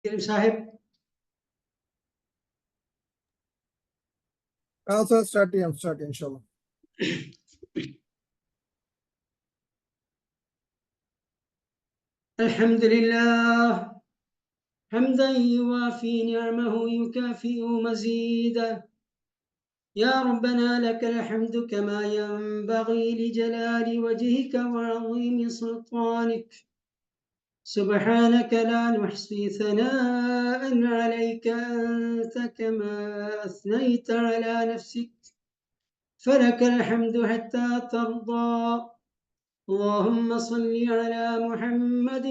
Sahib. Also start inshallah. الحمد لله حمدا يوافي نعمه يكافئ مزيدا. يا ربنا لك الحمد كما ينبغي لجلال وجهك وعظيم سلطانك. سبحانك لا نحصي ثناء عليك أنت كما أثنيت على نفسك، فلك الحمد حتى ترضى. اللهم صل على محمد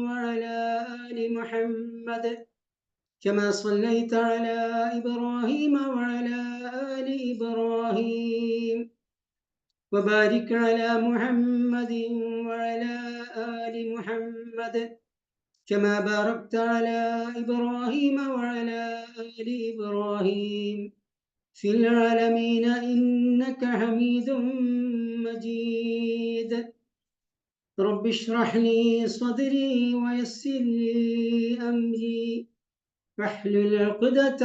وعلى آل محمد كما صليت على إبراهيم وعلى آل إبراهيم، وبارك على محمد وعلى آل محمد كما باركت على إبراهيم وعلى آل إبراهيم في العالمين إنك حميد مجيد. رب اشرح لي صدري ويسر لي أمري واحلل عقدة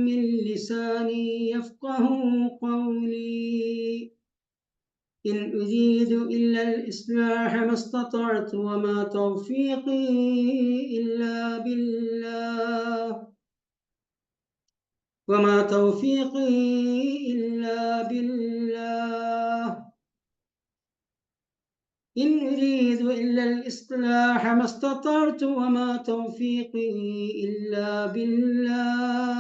من لساني يفقه قولي. إن أريد إلا الإصلاح ما استطعت وما توفيقي إلا بالله إن أريد إلا الإصلاح ما استطعت وما توفيقي إلا بالله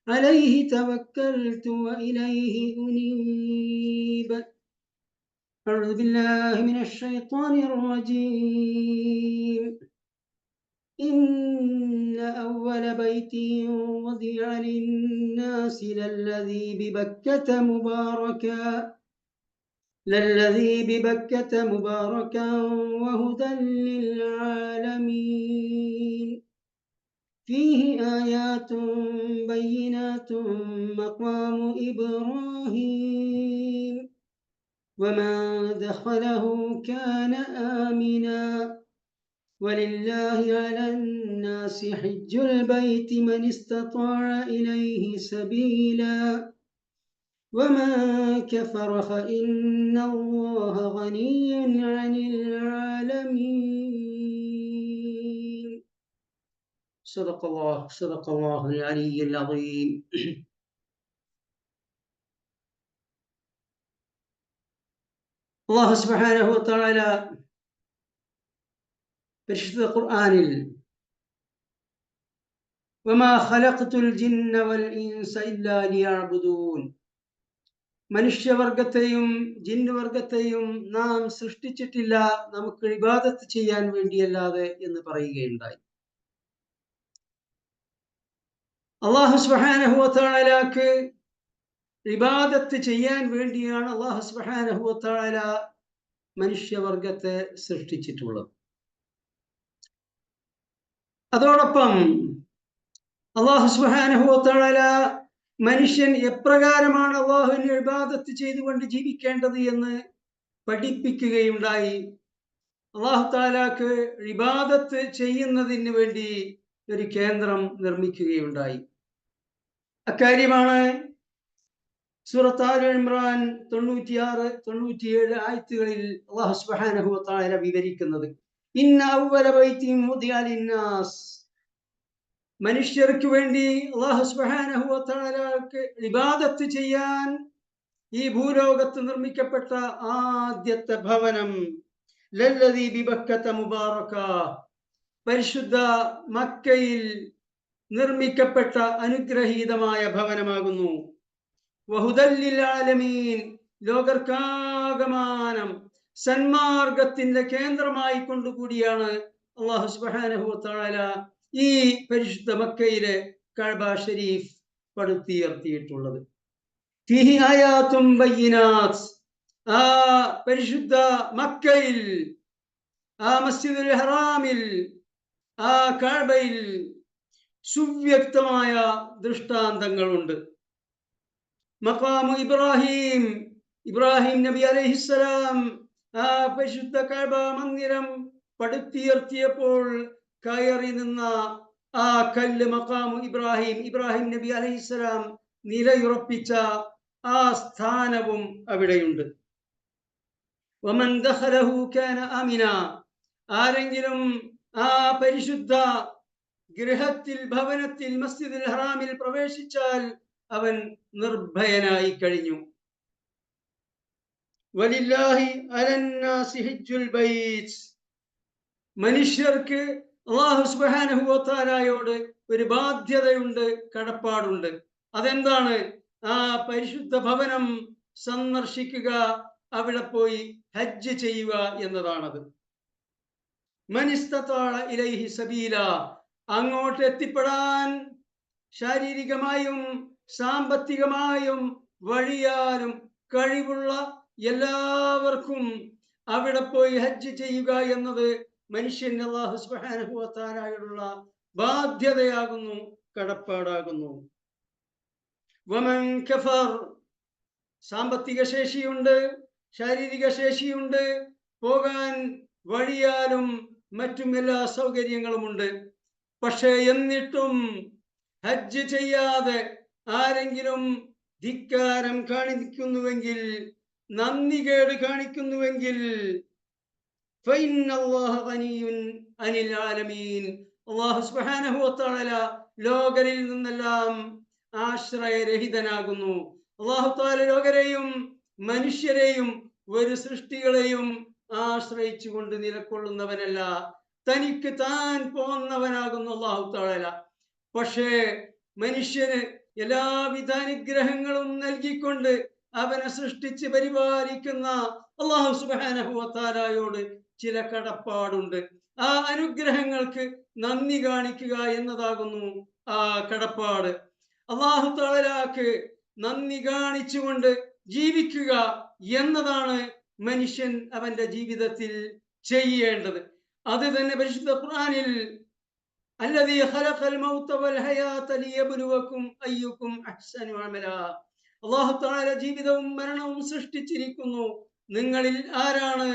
عليه توكلت وإليه أنيب. أعوذ بالله من الشيطان الرجيم. إن أول بيت وضع للناس للذي ببكة مباركا وهدى للعالمين. فيه آيات بينات مقام إبراهيم ومن دخله كان آمنا ولله على الناس حج البيت من استطاع إليه سبيلا ومن كفر فإن الله غني عن العالمين. صدق الله العلي العظيم. അല്ലാഹു സുബ്ഹാനഹു വ തആല പരിശുദ്ധ ഖുർആനിൽ വമാ ഖലഖ്തുൽ ജിന്ന വൽ ഇൻസ ഇല്ലാ ലിയഅ്ബുദൂൻ, മനുഷ്യവർഗത്തെയും ജിന്നുവർഗത്തെയും നാം സൃഷ്ടിച്ചിട്ടില്ല നമുക്ക് ഇബാദത്ത് ചെയ്യാൻ വേണ്ടിയല്ലാതെ എന്ന് പറയുകയുണ്ടായി. അല്ലാഹു സുബ്ഹാനഹു വ തആലക്ക് ഇബാദത്ത് ചെയ്യാൻ വേണ്ടിയാണ് അല്ലാഹു സുബ്ഹാനഹു വ തആല മനുഷ്യവർഗത്തെ സൃഷ്ടിച്ചിട്ടുള്ളത്. അതോടൊപ്പം അല്ലാഹു സുബ്ഹാനഹു വ തആല മനുഷ്യൻ എപ്രകാരമാണ് അല്ലാഹുവിനെ ഇബാദത്ത് ചെയ്തുകൊണ്ട് ജീവിക്കേണ്ടത് എന്ന് പഠിപ്പിക്കുകയുണ്ടായി. അല്ലാഹു തആലക്ക് ഇബാദത്ത് ചെയ്യുന്നതിന് വേണ്ടി ഒരു കേന്ദ്രം നിർമ്മിക്കുകയുണ്ടായി. അക്കാര്യമാണ് സൂറത്ത് ആൽ ഇംറാൻ 96-97 ആയത്തുകളിൽ അല്ലാഹു സുബ്ഹാനഹു വ തആല വിവരിക്കുന്നത്. ഇന്ന അവ്വല ബൈത്തിൻ വുദിഅ ലിന്നാസ്, മനുഷ്യർക്ക് വേണ്ടി അല്ലാഹു സുബ്ഹാനഹു വ തആലക്ക് ഇബാദത്ത് ചെയ്യാൻ ഈ ഭൂലോകത്ത് നിർമ്മിക്കപ്പെട്ട ആദ്യത്തെ ഭവനം ലല്ലദീ ബിബക്കത മുബാറക, പരിശുദ്ധ മക്കയിൽ നിർമ്മിക്കപ്പെട്ട അനുഗ്രഹീതമായ ഭവനമാകുന്നു. വഹുദൽ ലിൽ ആലമീൻ, ലോകർക്കാകമാനം സന്മാർഗത്തിന്റെ കേന്ദ്രമായി കൊണ്ടുകൂടിയാണ് അല്ലാഹു സുബ്ഹാനഹു വ തആല ഈ പരിശുദ്ധ മക്കയിലെ കഅബ ഷരീഫ് പടുത്തുയർത്തിയിട്ടുള്ളത്. ഫീഹി ആയാത്തും ബയ്യിനാത്ത്, ആ പരിശുദ്ധ മക്കയിൽ, ആ മസ്ജിദുൽ ഹറാമിൽ, ആ കഅബയിൽ സുവ്യക്തമായ ദൃഷ്ടാന്തങ്ങളുണ്ട്. മഖാമു ഇബ്രാഹിം, ഇബ്രാഹിം നബി അലൈഹിസ്സലാം ആ പരിശുദ്ധ കഅബ മന്ദിരം പടുത്തുയർത്തിയപ്പോൾ കയറി നിന്ന ആ കല്ല് മഖാമു ഇബ്രാഹിം, ഇബ്രാഹിം നബി അലൈഹിസ്സലാം നിലയുറപ്പിച്ച ആ സ്ഥാനവും അവിടെയുണ്ട്. വമൻ ദഖലഹു കാന ആമിന, ആരെങ്കിലും ആ പരിശുദ്ധ ഗൃഹത്തിൽ, ഭവനത്തിൽ, മസ്ജിദുൽ ഹറാമിൽ പ്രവേശിച്ചാൽ അവൻ നിർഭയനായി കഴിഞ്ഞു. വലില്ലാഹി അലന്നാസി ഹിജ്ജുൽ ബൈത്ത്, മനുഷ്യർക്ക് അല്ലാഹു സുബ്ഹാനഹു വ തആലയോട് ഒരു ബാധ്യതയുണ്ട്, കടപ്പാടുണ്ട്. അതെന്താണ്? ആ പരിശുദ്ധ ഭവനം സന്ദർശിക്കുക, അവിടെ പോയി ഹജ്ജ് ചെയ്യുക എന്നതാണത്. മൻ ഇസ്തതാഅ ഇലൈഹി സബീല, അങ്ങോട്ട് എത്തിപ്പെടാൻ ശാരീരികമായും സാമ്പത്തികമായും വഴിയാലും കഴിവുള്ള എല്ലാവർക്കും അവിടെ പോയി ഹജ്ജ് ചെയ്യുക എന്നത് മനുഷ്യൻ അല്ലാഹു സുബ്ഹാനഹു വ തആലയോടുള്ള ബാധ്യതയാകുന്നു, കടപ്പാടാകുന്നു. വമൻ കഫർ, സാമ്പത്തിക ശേഷിയുണ്ട്, ശാരീരിക ശേഷിയുണ്ട്, പോകാൻ വഴിയാലും മറ്റും എല്ലാ സൗകര്യങ്ങളുമുണ്ട്. പക്ഷേ എന്നിട്ടും ഹജ്ജ് ചെയ്യാതെ ആരെങ്കിലും ധിക്കാരം കാണിക്കുന്നുവെങ്കിൽ, നന്ദികേട് കാണിക്കുന്നുവെങ്കിൽ, അല്ലാഹു സുബ്ഹാനഹു വ തആല ലോകരിൽ നിന്നെല്ലാം ആശ്രയരഹിതനാകുന്നു. അല്ലാഹു തആല ലോകരെയും മനുഷ്യരെയും ഒരു സൃഷ്ടികളെയും ആശ്രയിച്ചുകൊണ്ട് നിലകൊള്ളുന്നവനല്ല, തനിക്ക് താൻ പോന്നവനാകുന്നു അല്ലാഹു തആല. പക്ഷേ മനുഷ്യന് എല്ലാവിധ അനുഗ്രഹങ്ങളും നൽകിക്കൊണ്ട് അവനെ സൃഷ്ടിച്ച് പരിപാലിക്കുന്ന അല്ലാഹു സുബ്ഹാനഹു വ തആലയോട് ചില കടപ്പാടുണ്ട്. ആ അനുഗ്രഹങ്ങൾക്ക് നന്ദി കാണിക്കുക എന്നതാകുന്നു ആ കടപ്പാട്. അല്ലാഹു തആലക്ക് നന്ദി കാണിച്ചുകൊണ്ട് ജീവിക്കുക എന്നതാണ് മനുഷ്യൻ അവന്റെ ജീവിതത്തിൽ ചെയ്യേണ്ടത്. അത് തന്നെ പരിശുദ്ധ ഖുർആനിൽ അല്ലദീ ഖലഖൽ മൗത വൽ ഹയാത ലിയബ്ലുവകും അയ്യുക്കും അഹ്സനു അമല, അല്ലാഹു തആല ജീവിതവും മരണവും സൃഷ്ടിച്ചിരിക്കുന്നു, നിങ്ങളിൽ ആരാണ്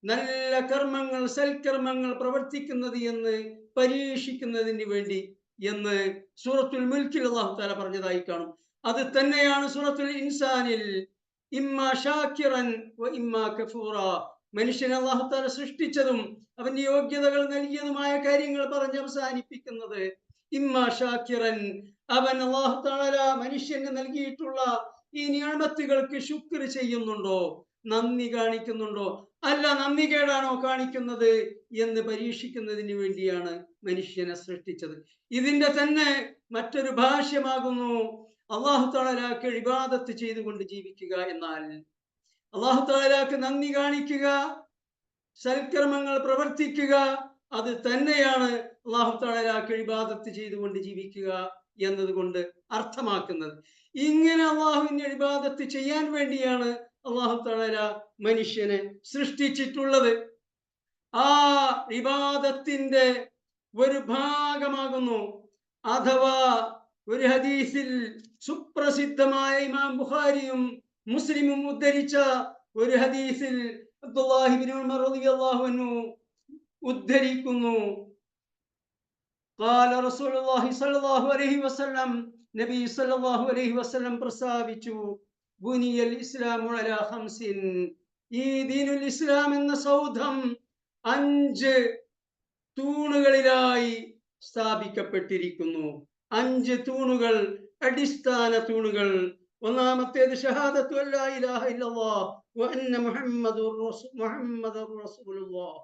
നല്ല കർമ്മങ്ങൾ, സൽക്കർമ്മങ്ങൾ പ്രവർത്തിക്കുന്നത് എന്ന് പരീക്ഷിക്കുന്നതിന് വേണ്ടി എന്ന് സൂറത്തുൽ മുൽക്കിൽ അല്ലാഹു തആല പറഞ്ഞതായി കാണും. അത് തന്നെയാണ് സൂറത്തുൽ ഇൻസാനിൽ ഇമ്മാ ഷാക്കിറൻ വ ഇമ്മാ കഫൂറ, മനുഷ്യനെ അല്ലാഹു തആല സൃഷ്ടിച്ചതും അവന്റെ യോഗ്യതകൾ നൽകിയതുമായ കാര്യങ്ങൾ പറഞ്ഞ് അവസാനിപ്പിക്കുന്നത് ഇമ്മാ ഷാക്കിറൻ, അവൻ അല്ലാഹു തആല മനുഷ്യന് നൽകിയിട്ടുള്ള ഈ നിഅമത്തുകൾക്ക് ശുക്ർ ചെയ്യുന്നുണ്ടോ, നന്ദി കാണിക്കുന്നുണ്ടോ, അല്ല നന്ദികേടാണോ കാണിക്കുന്നത് എന്ന് പരീക്ഷിക്കുന്നതിന് വേണ്ടിയാണ് മനുഷ്യനെ സൃഷ്ടിച്ചത്. ഇതിന്റെ തന്നെ മറ്റൊരു ഭാഷ്യമാകുന്നു അല്ലാഹു തആലക്ക് ഇബാദത്ത് ചെയ്തുകൊണ്ട് ജീവിക്കുക എന്നാൽ. അല്ലാഹു തആലക്ക് നന്ദി കാണിക്കുക, സൽക്കർമ്മങ്ങൾ പ്രവർത്തിക്കുക, അത് തന്നെയാണ് അല്ലാഹു തആലക്ക് ഇബാദത്ത് ചെയ്തുകൊണ്ട് ജീവിക്കുക എന്നതുകൊണ്ട് അർത്ഥമാക്കുന്നത്. ഇങ്ങനെ അല്ലാഹുവിന്റെ ഇബാദത്ത് ചെയ്യാൻ വേണ്ടിയാണ് അല്ലാഹു തആല മനുഷ്യനെ സൃഷ്ടിച്ചിട്ടുള്ളത്. ആ ഇബാദത്തിന്റെ ഒരു ഭാഗമാകുന്നു, അഥവാ ഒരു ഹദീസിൽ സുപ്രസിദ്ധമായ ഇമാം ബുഖാരിയും മുസ്ലിമും ഉദ്ധരിച്ച ഒരു ഹദീസിൽ അബ്ദുല്ലാഹി ഇബ്നു ഉമർ റളിയല്ലാഹു അൻഹു ഉദ്ധരിക്കുന്നു, ഖാല റസൂലുള്ളാഹി സ്വല്ലല്ലാഹു അലൈഹി വസല്ലം, നബി സ്വല്ലല്ലാഹു അലൈഹി വസല്ലം പ്രസ്താവിച്ചു, ബുനിയൽ ഇസ്ലാമു അലാ ഖംസിൻ, ഈ ദീനുൽ ഇസ്ലാം എന്ന സൗധം 5 തൂണുകളിലായി സ്ഥാപിക്കപ്പെട്ടിരിക്കുന്നു. 5 തൂണുകൾ, അടിസ്ഥാന തൂണുകൾ. ഒന്നാമത്തേത് ഷഹാദത്തു അല്ലാ ഇലാഹ ഇല്ലല്ലാഹ് വ അന്ന മുഹമ്മദുർ റസൂലുള്ളാഹ്.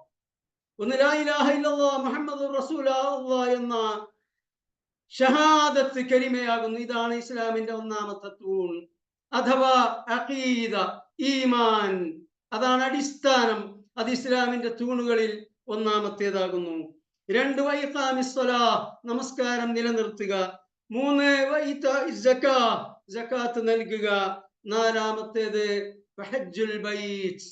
ഒന്ന് ലാ ഇലാഹ ഇല്ലല്ലാഹ് മുഹമ്മദുർ റസൂലുള്ളാഹ് എന്ന ഷഹാദത്ത് കലിമയാകുന്നു. ഇതാണ് ഇസ്ലാമിന്റെ ഒന്നാമത്തെ തൂൺ, അഥവാ അഖീദ, ഈമാൻ. അതാണ് അടിസ്ഥാനം, അത് ഇസ്ലാമിന്റെ തൂണുകളിൽ ഒന്നാമത്തേതാകുന്നു. 2 വഇഖാമിസ് സ്വലാഹ്, നമസ്കാരം നിലനിർത്തുക. 3 വഇതാഇസ് സകാത്ത്, സകാത്ത് നൽകുക. 4-മത്തേത് ഹജ്ജുൽ ബൈത്ത്,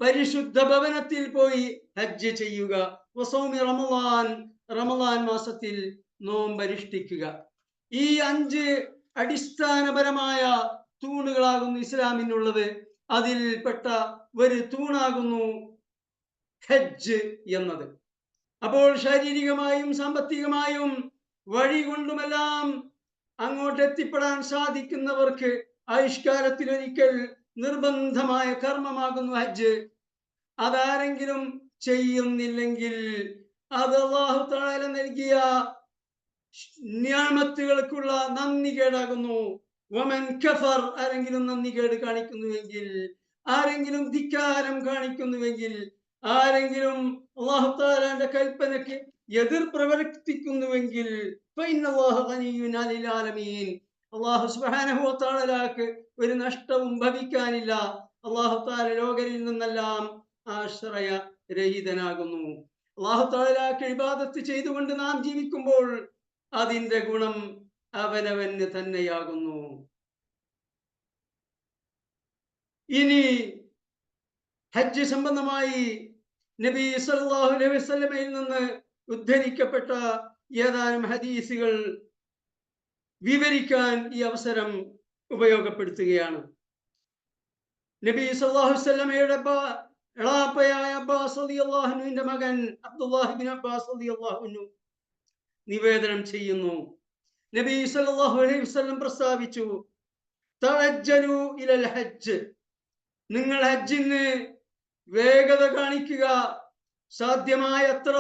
പരിശുദ്ധ ഭവനത്തിൽ പോയി ഹജ്ജ് ചെയ്യുക. വസൗമി റമളാൻ, റമളാൻ മാസത്തിൽ നോമ്പനുഷ്ഠിക്കുക. ഈ 5 അടിസ്ഥാനപരമായ തൂണുകളാകുന്നു ഇസ്ലാമിനുള്ളത്. അതിൽപ്പെട്ട ഒരു തൂണാകുന്നു ഹജ്ജ് എന്നത്. അപ്പോൾ ശാരീരികമായും സാമ്പത്തികമായും വഴി കൊണ്ടുമെല്ലാം അങ്ങോട്ട് എത്തിപ്പെടാൻ സാധിക്കുന്നവർക്ക് ആയുഷ്കാലത്തിൽ ഒരിക്കൽ നിർബന്ധമായ കർമ്മമാകുന്നു ഹജ്ജ്. അതാരെങ്കിലും ചെയ്യുന്നില്ലെങ്കിൽ അത് അല്ലാഹു തആല നൽകിയ നിഅമത്തുകൾക്കുള്ള നന്ദി കേടാകുന്നു. വമൻ കഫർ, ആരെങ്കിലും നന്ദി കേട് കാണിക്കുന്നുവെങ്കിൽ, ആരെങ്കിലും ധിക്കാരം കാണിക്കുന്നുവെങ്കിൽ, ആരെങ്കിലും അല്ലാഹു തആലയുടെ കൽപ്പനയ്ക്ക് എതിർ പ്രവർത്തിക്കുന്നുവെങ്കിൽ ഫഇന്നല്ലാഹ ഗനിയ്യുൻ അനിൽ ആലമീൻ, അല്ലാഹു സുബ്ഹാനഹു വ തആലക്ക് ഒരു നഷ്ടവും ഭവിക്കാനില്ല. അല്ലാഹു തആല ലോകരിൽ നിന്നെല്ലാം ആശ്രയരഹിതനാകുന്നു. അല്ലാഹു തആലക്ക് ഇബാദത്ത് ചെയ്തുകൊണ്ട് നാം ജീവിക്കുമ്പോൾ അതിന്റെ ഗുണം അവനവന് തന്നെയാകുന്നു. ഇനി ഹജ്ജ് സംബന്ധമായി നബി സല്ലല്ലാഹു അലൈഹി വസല്ലമയിൽ നിന്ന് ഉദ്ധരിക്കപ്പെട്ട ഏതാനും ഹദീസുകൾ വിവരിക്കാൻ ഈ അവസരം ഉപയോഗപ്പെടുത്തുകയാണ്. നബി സല്ലല്ലാഹു അലൈഹി വസല്ലമയുടെ എളാപ്പയായ അബ്ബാസ് റളിയല്ലാഹു അൻഹുവിന്റെ മകൻ അബ്ദുല്ലാഹ് ഇബ്നു അബ്ബാസ് റളിയല്ലാഹു അൻഹു നിവേദനം ചെയ്യുന്നു. നബി സല്ലല്ലാഹു അലൈഹി വസല്ലം പ്രസ്താവിച്ചു, തഅജ്ജലു ഇലൽ ഹജ്ജ്, നിങ്ങൾ ഹജ്ജിന് വേഗത കാണിക്കുക, സാധ്യമായത്ര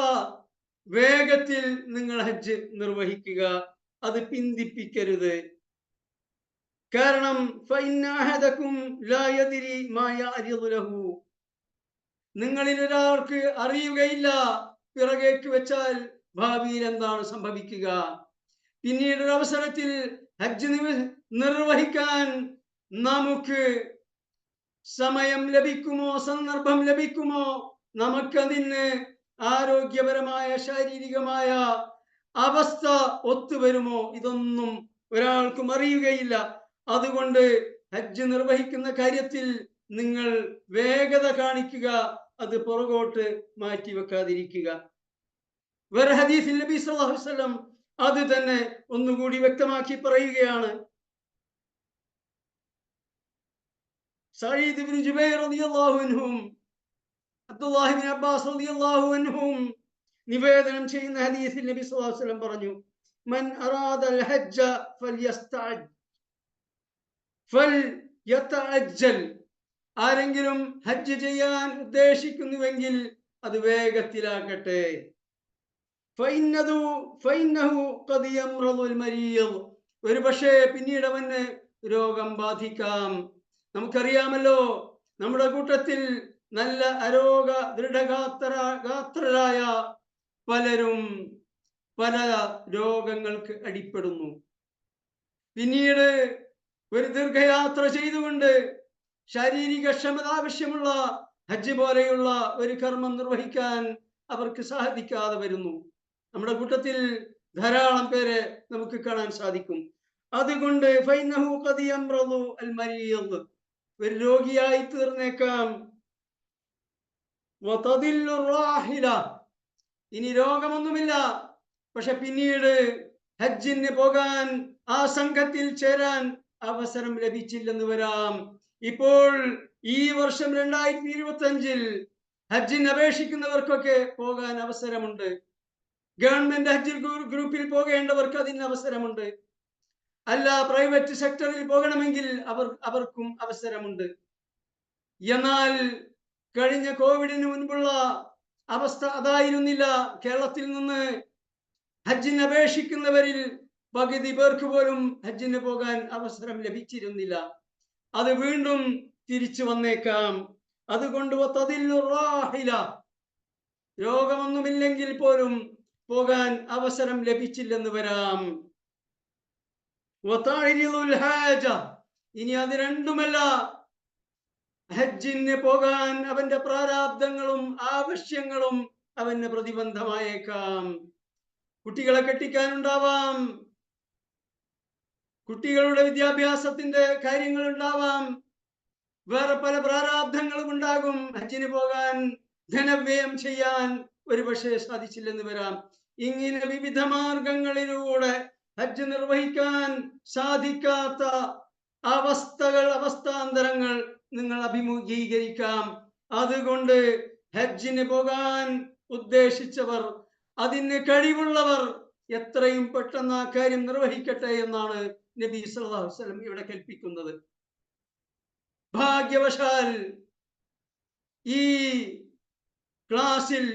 വേഗത്തിൽ നിങ്ങൾ ഹജ്ജ് നിർവഹിക്കുക, അത് പിന്തിപ്പിക്കരുത്. കാരണം ഫഇന്ന അഹദകും ലാ യദ്രി മാ യഅരിദു ലഹു, നിങ്ങളിൽ ഒരാൾക്ക് അറിയുകയില്ല പിറകേക്ക് വെച്ചാൽ ഭാവിയിൽ എന്താണ് സംഭവിക്കുക. പിന്നീട് ഒരു അവസരത്തിൽ ഹജ്ജ് നിർവഹിക്കാൻ നമുക്ക് സമയം ലഭിക്കുമോ, സന്ദർഭം ലഭിക്കുമോ, നമുക്കതിന് ആരോഗ്യപരമായ ശാരീരികമായ അവസ്ഥ ഒത്തുവരുമോ, ഇതൊന്നും ഒരാൾക്കും അറിയുകയില്ല. അതുകൊണ്ട് ഹജ്ജ് നിർവഹിക്കുന്ന കാര്യത്തിൽ നിങ്ങൾ വേഗത കാണിക്കുക, അത് പുറകോട്ട് മാറ്റിവെക്കാതിരിക്കുക. വേറെ ഹദീസിൽ നബി സല്ലല്ലാഹു അലൈഹി വസല്ലം അത് തന്നെ ഒന്നുകൂടി വ്യക്തമാക്കി പറയുകയാണ്. സഈദ് ഇബ്നു ജുബൈർ റളിയല്ലാഹു അൻഹും അബ്ദുല്ലാഹ് ഇബ്നു അബ്ബാസ് റളിയല്ലാഹു അൻഹും നിവേദനം ചെയ്യുന്ന ഹദീസിൽ നബി സല്ലല്ലാഹു അലൈഹി വസല്ലം പറഞ്ഞു, മൻ അറാദൽ ഹജ്ജ ഫൽയതഅജ്ജൽ, ആരെങ്കിലും ഹജ്ജ് ചെയ്യാൻ ഉദ്ദേശിക്കുന്നുവെങ്കിൽ അത് വേഗത്തിലാക്കട്ടെ. ഫഇന്നഹു ഖദ് യംറദുൽ മരീദ്, ഒരു പക്ഷേ പിന്നീട് അവന് രോഗം ബാധിക്കാം. നമുക്കറിയാമല്ലോ, നമ്മുടെ കൂട്ടത്തിൽ നല്ല അരോഗ ദൃഢഗാത്രരായ പലരും പല രോഗങ്ങൾക്ക് അടിപ്പെടുന്നു. പിന്നീട് ഒരു ദീർഘയാത്ര ചെയ്തുകൊണ്ട് ശാരീരിക ക്ഷമത ആവശ്യമുള്ള ഹജ്ജ് പോലെയുള്ള ഒരു കർമ്മം നിർവഹിക്കാൻ അവർക്ക് സാധിക്കാതെ വരുന്നു. നമ്മുടെ കൂട്ടത്തിൽ ധാരാളം പേരെ നമുക്ക് കാണാൻ സാധിക്കും. അതുകൊണ്ട് ഫൈനഹു ഖദ് യംറദു അൽ മരീദ്, ഒരു രോഗിയായി തീർന്നേക്കാം. വതദില്ലു റാഹില, ഇനി രോഗമൊന്നുമില്ല, പക്ഷെ പിന്നീട് ഹജ്ജിന് പോകാൻ ആ സംഘത്തിൽ ചേരാൻ അവസരം ലഭിച്ചില്ലെന്ന് വരാം. ഇപ്പോൾ ഈ വർഷം 2025 ഹജ്ജിന് അപേക്ഷിക്കുന്നവർക്കൊക്കെ പോകാൻ അവസരമുണ്ട്. ഗവൺമെന്റ് ഹജ്ജ് ഗ്രൂപ്പിൽ പോകേണ്ടവർക്ക് അതിന് അവസരമുണ്ട്. അല്ല, പ്രൈവറ്റ് സെക്ടറിൽ പോകണമെങ്കിൽ അവർക്കും അവസരമുണ്ട്. എന്നാൽ കഴിഞ്ഞ കോവിഡിന് മുൻപുള്ള അവസ്ഥ അതായിരുന്നില്ല. കേരളത്തിൽ നിന്ന് ഹജ്ജിന് അപേക്ഷിക്കുന്നവരിൽ പകുതി പേർക്ക് പോലും ഹജ്ജിന് പോകാൻ അവസരം ലഭിച്ചിരുന്നില്ല. അത് വീണ്ടും തിരിച്ചു വന്നേക്കാം. അതുകൊണ്ട് രോഗമൊന്നുമില്ലെങ്കിൽ പോലും പോകാൻ അവസരം ലഭിച്ചില്ലെന്ന് വരാം. ഇനി അത് രണ്ടുമല്ല, ഹജ്ജിന് പോകാൻ അവന്റെ പ്രാരാബ്ദങ്ങളും ആവശ്യങ്ങളും അവന് പ്രതിബന്ധമായേക്കാം. കുട്ടികളെ കെട്ടിക്കാനുണ്ടാവാം, കുട്ടികളുടെ വിദ്യാഭ്യാസത്തിന്റെ കാര്യങ്ങൾ ഉണ്ടാവാം, വേറെ പല പ്രാരാബ്ദങ്ങളും ഉണ്ടാകും. ഹജ്ജിന് പോകാൻ ധനവ്യയം ചെയ്യാൻ ഒരു പക്ഷേ സാധിച്ചില്ലെന്ന് വരാം. ഇങ്ങനെ വിവിധ മാർഗങ്ങളിലൂടെ ഹജ്ജ് നിർവഹിക്കാൻ സാധിക്കാത്ത അവസ്ഥാന്തരങ്ങൾ നിങ്ങൾ അഭിമുഖീകരിക്കാം. അതുകൊണ്ട് ഹജ്ജിന് പോകാൻ ഉദ്ദേശിച്ചവർ അതിന് കഴിവുള്ളവർ എത്രയും പെട്ടെന്ന് ആ കാര്യം നിർവഹിക്കട്ടെ എന്നാണ് നബി സല്ലല്ലാഹു അലൈഹി വസല്ലം ഇവിടെ കൽപ്പിക്കുന്നത്. ഭാഗ്യവശാൽ ഈ ക്ലാസ്സിൽ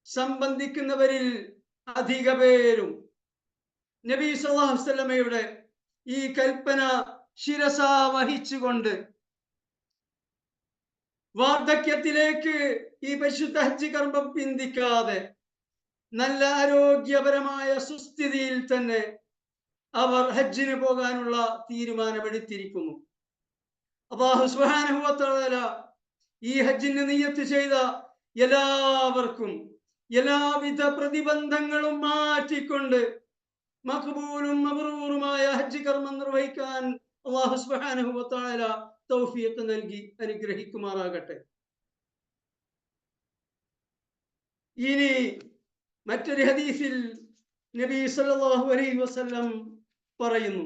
സംബന്ധിക്കുന്നവരിൽ അധിക പേരും നബി സല്ലല്ലാഹു അലൈഹി വസല്ലമയുടെ ഈ കൽപ്പന ശിരസാ വഹിച്ചുകൊണ്ട് വാർദ്ധക്യത്തിലേക്ക് ഈ പരിശുദ്ധ ഹജ്ജ് കർമ്മം പിന്തിക്കാതെ നല്ല ആരോഗ്യപരമായ സുസ്ഥിതിയിൽ തന്നെ അവർ ഹജ്ജിന് പോകാനുള്ള തീരുമാനമെടുത്തിരിക്കുന്നു. അല്ലാഹു സുബ്ഹാനഹു വ തആല ഈ ഹജ്ജിന് നിയ്യത്ത് ചെയ്ത എല്ലാവർക്കും എല്ലാവിധ പ്രതിബന്ധങ്ങളും മാറ്റിക്കൊണ്ട് മഖ്ബൂലും മബ്റൂറുമായ ഹജ്ജ് കർമ്മം നിർവഹിക്കാൻ അല്ലാഹു സുബ്ഹാനഹു വ തആല തൗഫീഖ് നൽകി അനുഗ്രഹിക്കുമാറാകട്ടെ. ഇനി മറ്റൊരു ഹദീസിൽ നബി സല്ലല്ലാഹു അലൈഹി വസല്ലം പറയുന്നു,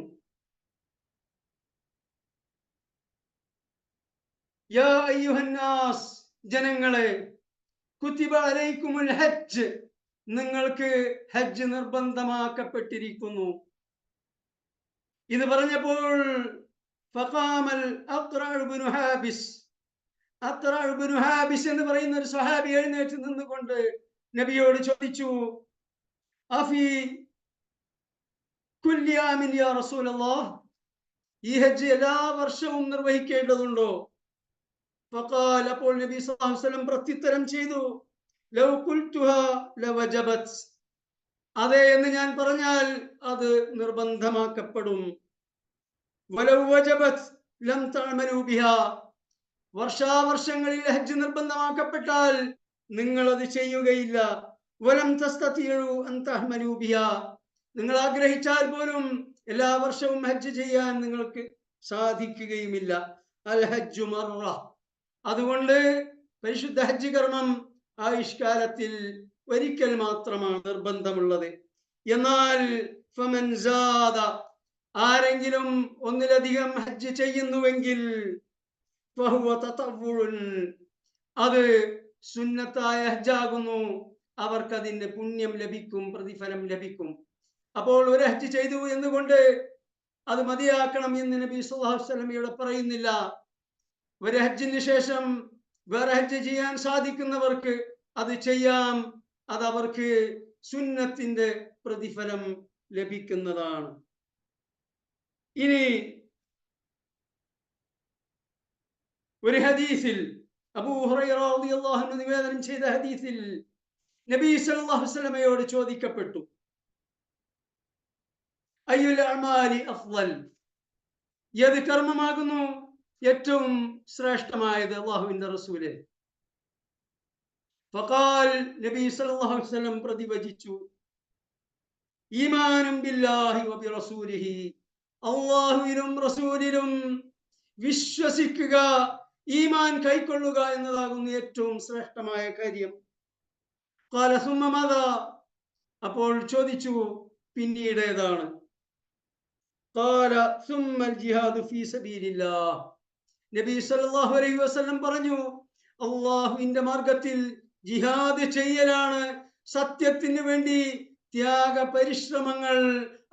യാ അയ്യുഹന്നാസ്, ജനങ്ങളെ, കുതിബ അലൈക്കുമുൽ ഹജ്ജ്, നിങ്ങൾക്ക് ഹജ്ജ് നിർബന്ധമാക്കപ്പെട്ടിരിക്കുന്നു. ഇത് പറഞ്ഞപ്പോൾ ഫഖാമൽ അഖ്റഅ ഇബ്നു ഹാബിസ്, അഖ്റഅ ഇബ്നു ഹാബിസ് എന്ന് പറയുന്ന ഒരു സ്വഹാബി എഴുന്നേറ്റ് നിന്നുകൊണ്ട് നബിയോട് ചോദിച്ചു, അഫി കുല്ലി ആമിൻ യാ റസൂലല്ലാഹ്, ഈ ഹജ്ജ് എല്ലാ വർഷവും നിർവഹിക്കേണ്ടതുണ്ടോ? ഫഖാൽ, അപ്പോൾ നബി സല്ലല്ലാഹു അലൈഹി വസല്ലം പ്രത്യുത്തരം ചെയ്തു, ലൗ ഖുൽതുഹാ ലവജബത്, അതെ എന്ന് ഞാൻ പറഞ്ഞാൽ അത് നിർബന്ധമാക്കപ്പെടും. വലൗ വജബത് ലം തഅമലു ബിഹാ, വർഷാവർഷങ്ങളിൽ ഹജ്ജ് നിർബന്ധമാക്കപ്പെട്ടാൽ നിങ്ങൾ അത് ചെയ്യുകയില്ല. വലം തസ്തതിഉ അൻ തഅമലു ബിഹാ, നിങ്ങൾ ആഗ്രഹിച്ചാൽ പോലും എല്ലാ വർഷവും ഹജ്ജ് ചെയ്യാൻ നിങ്ങൾക്ക് സാധിക്കുകയുമില്ല. അൽ ഹജ്ജു മറ, അതുകൊണ്ട് പരിശുദ്ധ ഹജ്ജ് കർമ്മം ആയുഷ്കാലത്തിൽ ഒരിക്കൽ മാത്രമാണ് നിർബന്ധമുള്ളത്. എന്നാൽ ഫമൻ സാദ, ആരെങ്കിലും ഒന്നിലധികം ഹജ്ജ് ചെയ്യുന്നുവെങ്കിൽ ഫഹുവ തതവ്വുഉൻ, അത് സുന്നത്തായ ഹജ്ജാകുന്നു, അവർക്കതിന്റെ പുണ്യം ലഭിക്കും, പ്രതിഫലം ലഭിക്കും. അപ്പോൾ ഒരു ഹജ്ജ് ചെയ്തു എന്നുകൊണ്ട് അത് മതിയാക്കണം എന്ന് നബി സല്ലല്ലാഹു അലൈഹി വസല്ലം ഇവിടെ പറയുന്നില്ല. ഒരു ഹജ്ജിന് ശേഷം വേറെ ഹജ്ജ് ചെയ്യാൻ സാധിക്കുന്നവർക്ക് അത് ചെയ്യാം, അത് അവർക്ക് സുന്നത്തിന്റെ പ്രതിഫലം ലഭിക്കുന്നതാണ്. ഇനി ഒരു ഹദീസിൽ, അബൂ ഹുറൈറ റളിയല്ലാഹു അൻഹു നിവേദനം ചെയ്ത ഹദീസിൽ നബി സല്ലല്ലാഹു അലൈഹി വസല്ലമയോട് ചോദിക്കപ്പെട്ടു, അയ്യുൽ അഅമാലി അഫ്ളൽ, ഏത് കർമ്മമാകുന്നു ഏറ്റവും ശ്രേഷ്ഠമായത് അല്ലാഹുവിന്റെ റസൂലേ? ഫഖാൽ, നബി സല്ലല്ലാഹു അലൈഹി വസല്ലം പ്രതിവചിച്ചു, ഈമാനും ബില്ലാഹി വബി റസൂലിഹി, അല്ലാഹുവിലും റസൂലിലും വിശ്വസിക്കുക, ഈമാൻ കൈക്കൊള്ളുക എന്നതാകുന്നു ഏറ്റവും ശ്രേഷ്ഠമായ കാര്യം. ഖാല സുമ്മ മാദാ, അപ്പോൾ ചോദിച്ചു, പിന്നീട് ഏതാണ്? ഖാല സുമ്മൽ ജിഹാദു ഫീ സബീലില്ലാഹ്, നബി സല്ലല്ലാഹു അലൈഹി വസല്ലം പറഞ്ഞു, അല്ലാഹുവിന്റെ മാർഗത്തിൽ ജിഹാദ് ചെയ്യലാണ്, സത്യത്തിന് വേണ്ടി ത്യാഗ പരിശ്രമങ്ങൾ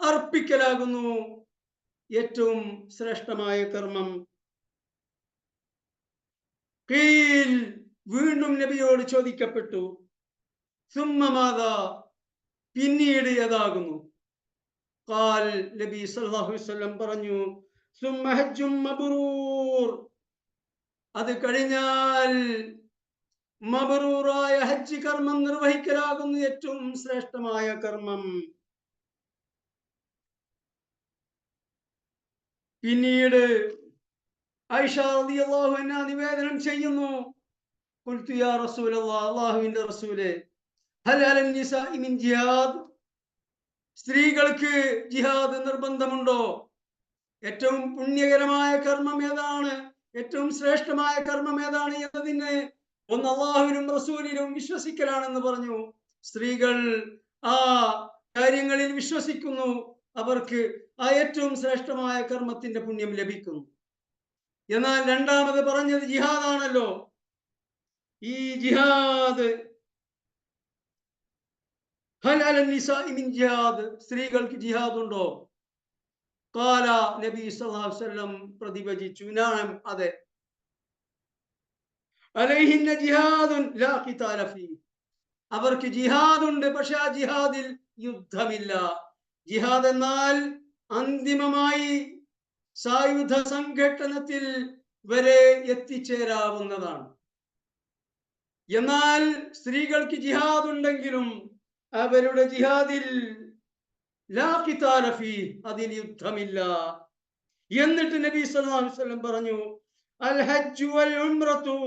അർപ്പിക്കലാകുന്നു ഏറ്റവും ശ്രേഷ്ഠമായ കർമ്മം. ഖീൽ, വീണ്ടും നബിയോട് ചോദിക്കപ്പെട്ടു, സുമ്മ മാദാ, പിന്നീട് ഏതാകുന്നു? ഖാൽ, നബി സല്ലല്ലാഹു അലൈഹി വസല്ലം പറഞ്ഞു, സുമ്മ ഹജ്ജും മബ്റൂർ, അത് കഴിഞ്ഞാൽ മബ്റൂറായ ഹജ്ജ് കർമ്മം നിർവഹിക്കലാകുന്നു ഏറ്റവും ശ്രേഷ്ഠമായ കർമ്മം. പിന്നീട് ആയിഷ റളിയല്ലാഹു അൻഹ നിവേദനം ചെയ്യുന്നു, ഖുൽതു യാ റസൂലല്ലാഹ്, അല്ലാഹുവിന്റെ റസൂലേ, ഹൽ അലൻ നിസാഇ മിൻ ജിഹാദ്, സ്ത്രീകൾക്ക് ജിഹാദ് നിർബന്ധമുണ്ടോ? ഏറ്റവും പുണ്യകരമായ കർമ്മം ഏതാണ്, ഏറ്റവും ശ്രേഷ്ഠമായ കർമ്മം ഏതാണ് എന്നതിന് ഒന്ന് അല്ലാഹുവിലും റസൂലിലും വിശ്വസിക്കലാണെന്ന് പറഞ്ഞു. സ്ത്രീകൾ ആ കാര്യങ്ങളിൽ വിശ്വസിക്കുന്നു, അവർക്ക് ആ ഏറ്റവും ശ്രേഷ്ഠമായ കർമ്മത്തിന്റെ പുണ്യം ലഭിക്കുന്നു. എന്നാൽ രണ്ടാമത് പറഞ്ഞത് ജിഹാദാണല്ലോ. ഈ ജിഹാദ് ഹൽ അലൻ നിസാഇ മിൻ ജിഹാദ്, സ്ത്രീകൾക്ക് ജിഹാദ് ഉണ്ടോ? ഖാല, നബി സല്ലല്ലാഹു അലൈഹി വസല്ലം പ്രതിവചിച്ചു, നഅം, അതെ. അലൈഹിന്ന ജിഹാദുൻ ലാ ഖിതാല ഫീഹി, അവർക്ക് ജിഹാദ് ഉണ്ട്, പക്ഷെ ആ ജിഹാദിൽ യുദ്ധമില്ല. ജിഹാദ് എന്നാൽ അന്തിമമായി സായുധ സംഘട്ടനത്തിൽ വരെ എത്തിച്ചേരാവുന്നതാണ്. എന്നാൽ സ്ത്രീകൾക്ക് ജിഹാദ് ഉണ്ടെങ്കിലും അവരുടെ ജിഹാദിൽ ലാ ഖിതാല ഫീഹി, അതിൽ യുദ്ധമില്ല. എന്നിട്ട് നബി സല്ലല്ലാഹു അലൈഹി വസല്ലം പറഞ്ഞു, അൽ ഹജ്ജു വൽ ഉംറതു,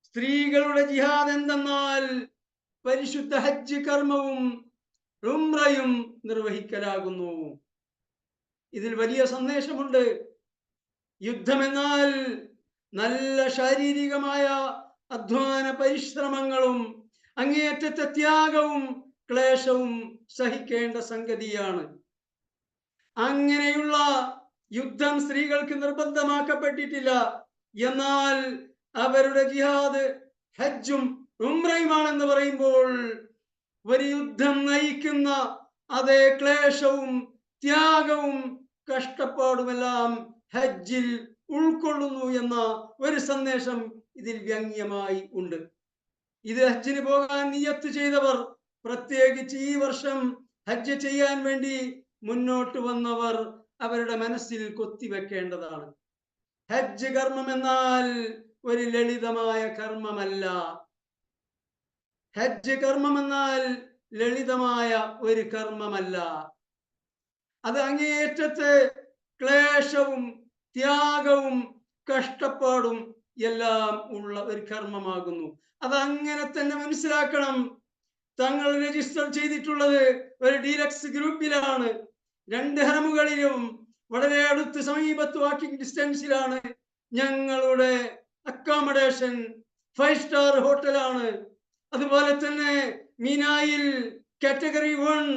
സ്ത്രീകളുടെ ജിഹാദ് എന്തെന്നാൽ പരിശുദ്ധ ഹജ്ജ് കർമ്മവും ഉംറയും നിർവഹിക്കലാകുന്നു. ഇതിൽ വലിയ സന്ദേശമുണ്ട്. യുദ്ധമെന്നാൽ നല്ല ശാരീരികമായ അധ്വാന പരിശ്രമങ്ങളും അങ്ങേയറ്റത്തെ ത്യാഗവും ക്ലേശവും സഹിക്കേണ്ട സംഗതിയാണ്. അങ്ങനെയുള്ള യുദ്ധം സ്ത്രീകൾക്ക് നിർബന്ധമാക്കപ്പെട്ടിട്ടില്ല. എന്നാൽ അവരുടെ ജിഹാദ് ഹജ്ജും ഉംറയുമാണെന്ന് പറയുമ്പോൾ ഒരു യുദ്ധം നയിക്കുന്ന അതേ ക്ലേശവും ത്യാഗവും കഷ്ടപ്പാടുമെല്ലാം ഹജ്ജിൽ ഉൾക്കൊള്ളുന്നു എന്ന ഒരു സന്ദേശം ഇതിൽ വ്യംഗ്യമായി ഉണ്ട്. ഇത് ഹജ്ജിന് പോകാൻ നിയത്ത് ചെയ്തവർ, പ്രത്യേകിച്ച് ഈ വർഷം ഹജ്ജ് ചെയ്യാൻ വേണ്ടി മുന്നോട്ട് വന്നവർ, അവരുടെ മനസ്സിൽ കൊത്തിവെക്കേണ്ടതാണ്. ഹജ്ജ് കർമ്മം എന്നാൽ ഒരു ലളിതമായ കർമ്മമല്ല. ഹജ്ജ് കർമ്മം എന്നാൽ ലളിതമായ ഒരു കർമ്മമല്ല. അത് അങ്ങേയറ്റത്തെ ക്ലേശവും ത്യാഗവും കഷ്ടപ്പാടും എല്ലാം ഉള്ള ഒരു കർമ്മമാകുന്നു. അത് അങ്ങനെ തന്നെ മനസ്സിലാക്കണം. തങ്ങൾ രജിസ്റ്റർ ചെയ്തിട്ടുള്ളത് ഒരു ഡീലക്സ് ഗ്രൂപ്പിലാണ്. 2 ഹറമുകളിലും വളരെ അടുത്ത് സമീപത്ത് വാക്കിംഗ് ഡിസ്റ്റൻസിലാണ് ഞങ്ങളുടെ അക്കോമഡേഷൻ. 5 സ്റ്റാർ ഹോട്ടലാണ്. അതുപോലെ തന്നെ മീനായിൽ കാറ്റഗറി 1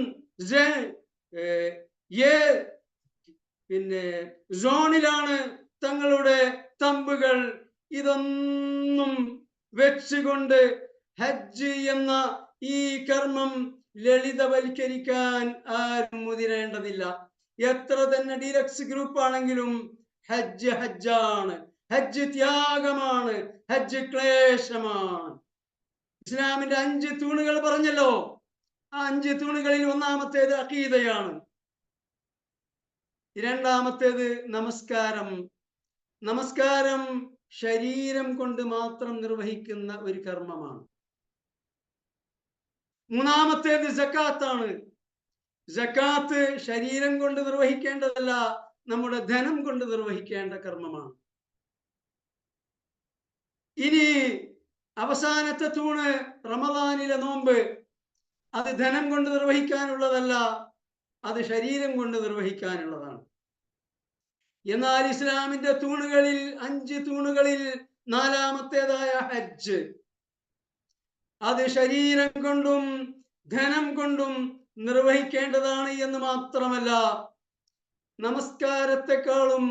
പിന്നെ സോണിലാണ് തങ്ങളുടെ തമ്പുകൾ. ഇതൊന്നും വെച്ചുകൊണ്ട് ഹജ്ജ് എന്ന ഈ കർമ്മം ലളിതവൽക്കരിക്കാൻ ആരും മുതിരേണ്ടതില്ല. എത്ര തന്നെ ഡീലക്സ് ഗ്രൂപ്പ് ആണെങ്കിലും ഹജ്ജ് ഹജ്ജാണ്, ഹജ്ജ് ത്യാഗമാണ്, ഹജ്ജ് ക്ലേശമാണ്. ഇസ്ലാമിന്റെ 5 തൂണുകൾ പറഞ്ഞല്ലോ. ആ 5 തൂണുകളിൽ ഒന്നാമത്തേത് അഖീദയാണ്. രണ്ടാമത്തേത് നമസ്കാരം. നമസ്കാരം ശരീരം കൊണ്ട് മാത്രം നിർവഹിക്കുന്ന ഒരു കർമ്മമാണ്. മൂന്നാമത്തേത് സക്കാത്താണ്. സക്കാത്ത് ശരീരം കൊണ്ട് നിർവഹിക്കേണ്ടതല്ല, നമ്മുടെ ധനം കൊണ്ട് നിർവഹിക്കേണ്ട കർമ്മമാണ്. ഇനി അവസാനത്തെ തൂണ് റമദാനിലെ നോമ്പ്. അത് ധനം കൊണ്ട് നിർവഹിക്കാനുള്ളതല്ല, അത് ശരീരം കൊണ്ട് നിർവഹിക്കാനുള്ളതാണ്. എന്നാൽ ഇസ്ലാമിന്റെ തൂണുകളിൽ 5 തൂണുകളിൽ 4-മത്തേതായ ഹജ്ജ്, അത് ശരീരം കൊണ്ടും ധനം കൊണ്ടും നിർവഹിക്കേണ്ടതാണ് എന്ന് മാത്രമല്ല, നമസ്കാരത്തെക്കാളും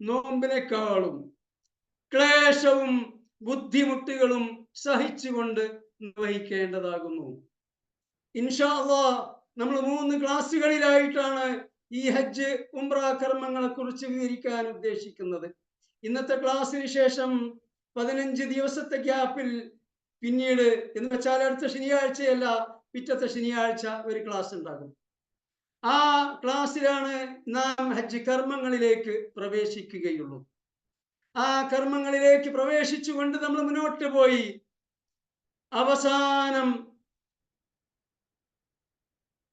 നോമ്പിനേക്കാളും ക്ലേശവും ബുദ്ധിമുട്ടുകളും സഹിച്ചുകൊണ്ട് നിർവഹിക്കേണ്ടതാകുന്നു. ഇൻഷാ അല്ലാഹ് നമ്മൾ 3 ക്ലാസ്സുകളിലായിട്ടാണ് ഈ ഹജ്ജ് ഉംറ കർമ്മങ്ങളെ കുറിച്ച് വിവരിക്കാൻ ഉദ്ദേശിക്കുന്നത്. ഇന്നത്തെ ക്ലാസ്സിന് ശേഷം 15 ദിവസത്തെ ഗ്യാപ്പിൽ പിന്നീട്, എന്ന് വെച്ചാൽ അടുത്ത ശനിയാഴ്ചയല്ല, പിറ്റത്തെ ശനിയാഴ്ച ഒരു ക്ലാസ് ഉണ്ടാകും. ആ ക്ലാസ്സിലാണ് നാം ഹജ്ജ് കർമ്മങ്ങളിലേക്ക് പ്രവേശിക്കുകയുള്ളൂ. ആ കർമ്മങ്ങളിലേക്ക് പ്രവേശിച്ചുകൊണ്ട് നമ്മൾ മുന്നോട്ട് പോയി അവസാനം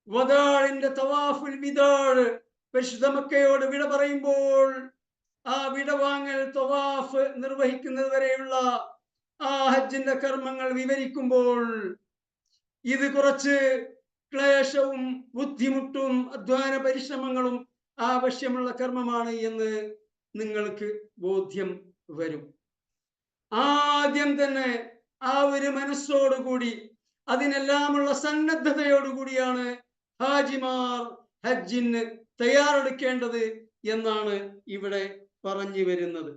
വദാഇന്റെ തവാഫുൽ വിദാഅ്, പരിശുദ്ധ മക്കയോട് വിട പറയുമ്പോൾ ആ വിടവാങ്ങൽ തവാഫ് നിർവഹിക്കുന്നത് വരെയുള്ള ആ ഹജ്ജിന്റെ കർമ്മങ്ങൾ വിവരിക്കുമ്പോൾ ഇത് കുറച്ച് ക്ലേശവും ബുദ്ധിമുട്ടും അധ്വാന പരിശ്രമങ്ങളും ആവശ്യമുള്ള കർമ്മമാണ് എന്ന് നിങ്ങൾക്ക് ബോധ്യം വരും. ആദ്യം തന്നെ ആ ഒരു മനസ്സോടുകൂടി, അതിനെല്ലാമുള്ള സന്നദ്ധതയോടുകൂടിയാണ് ഹാജിമാർ ഹജ്ജിന് തയ്യാറെടുക്കേണ്ടത് എന്നാണ് ഇവിടെ പറഞ്ഞു വരുന്നത്.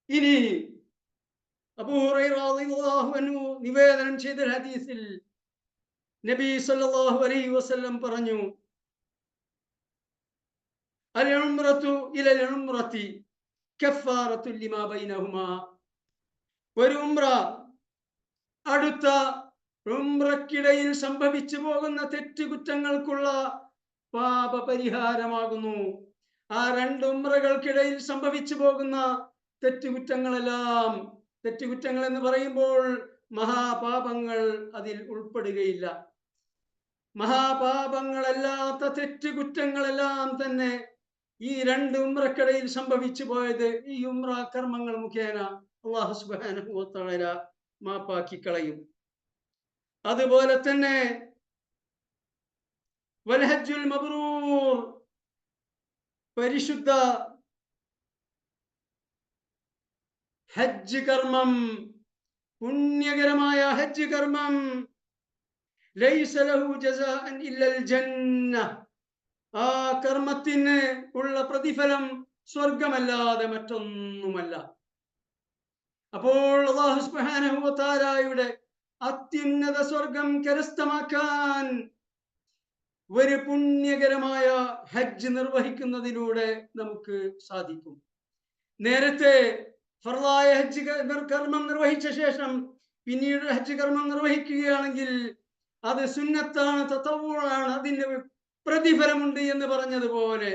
ഇനി അബൂ ഹുറൈറ റളിയല്ലാഹു അൻഹു നിവേദനം ചെയ്ത ഹദീസിൽ നബി സല്ലല്ലാഹു അലൈഹി വസല്ലം പറഞ്ഞു, അൽ ഉംറത്തു ഇലൽ ഉംറത്തി കഫാറത്തു ലിമാ ബൈനഹുമാ. ഒരു ഉംറ അടുത്ത ഉംറക്കിടയിൽ സംഭവിച്ചു പോകുന്ന തെറ്റുകുറ്റങ്ങൾക്കുള്ള പാപപരിഹാരമാകുന്നു. ആ രണ്ട് ഉംറകൾക്കിടയിൽ സംഭവിച്ചു പോകുന്ന തെറ്റുകുറ്റങ്ങളെല്ലാം, തെറ്റുകുറ്റങ്ങൾ എന്ന് പറയുമ്പോൾ മഹാപാപങ്ങൾ അതിൽ ഉൾപ്പെടുകയില്ല. മഹാപാപങ്ങളല്ലാത്ത തെറ്റുകുറ്റങ്ങളെല്ലാം തന്നെ ഈ രണ്ട് ഉംറക്കിടയിൽ സംഭവിച്ചു പോയത് ഈ ഉംറ കർമ്മങ്ങൾ മുഖേന അല്ലാഹു സുബ്ഹാനഹു വ തആല മാപ്പാക്കി കളയും. അതുപോലെ തന്നെ വൽ ഹജ്ജുൽ മബ്റൂർ, പരിശുദ്ധ ഹജ്ജ് കർമ്മം, പുണ്യകരമായ ഹജ്ജ് കർമ്മം, ലൈസ ലഹു ജസാഅൻ ഇല്ലൽ ജന്ന, ആ കർമ്മത്തിന് ഉള്ള പ്രതിഫലം സ്വർഗമല്ലാതെ മറ്റൊന്നുമല്ല. അപ്പോൾ അല്ലാഹു സുബ്ഹാനഹു വ തആലയുടെ അത്യുന്നത സ്വർഗം കരസ്ഥമാക്കാൻ ഒരു പുണ്യകരമായ ഹജ്ജ് നിർവഹിക്കുന്നതിലൂടെ നമുക്ക് സാധിക്കും. നേരത്തെ ഫർളായ ഹജ്ജ് കർമ്മം നിർവഹിച്ച ശേഷം പിന്നീട് ഹജ്ജ് കർമ്മം നിർവഹിക്കുകയാണെങ്കിൽ അത് സുന്നത്താണ്, തതവ്വുആണ്, അതിന് പ്രതിഫലമുണ്ട് എന്ന് പറഞ്ഞതുപോലെ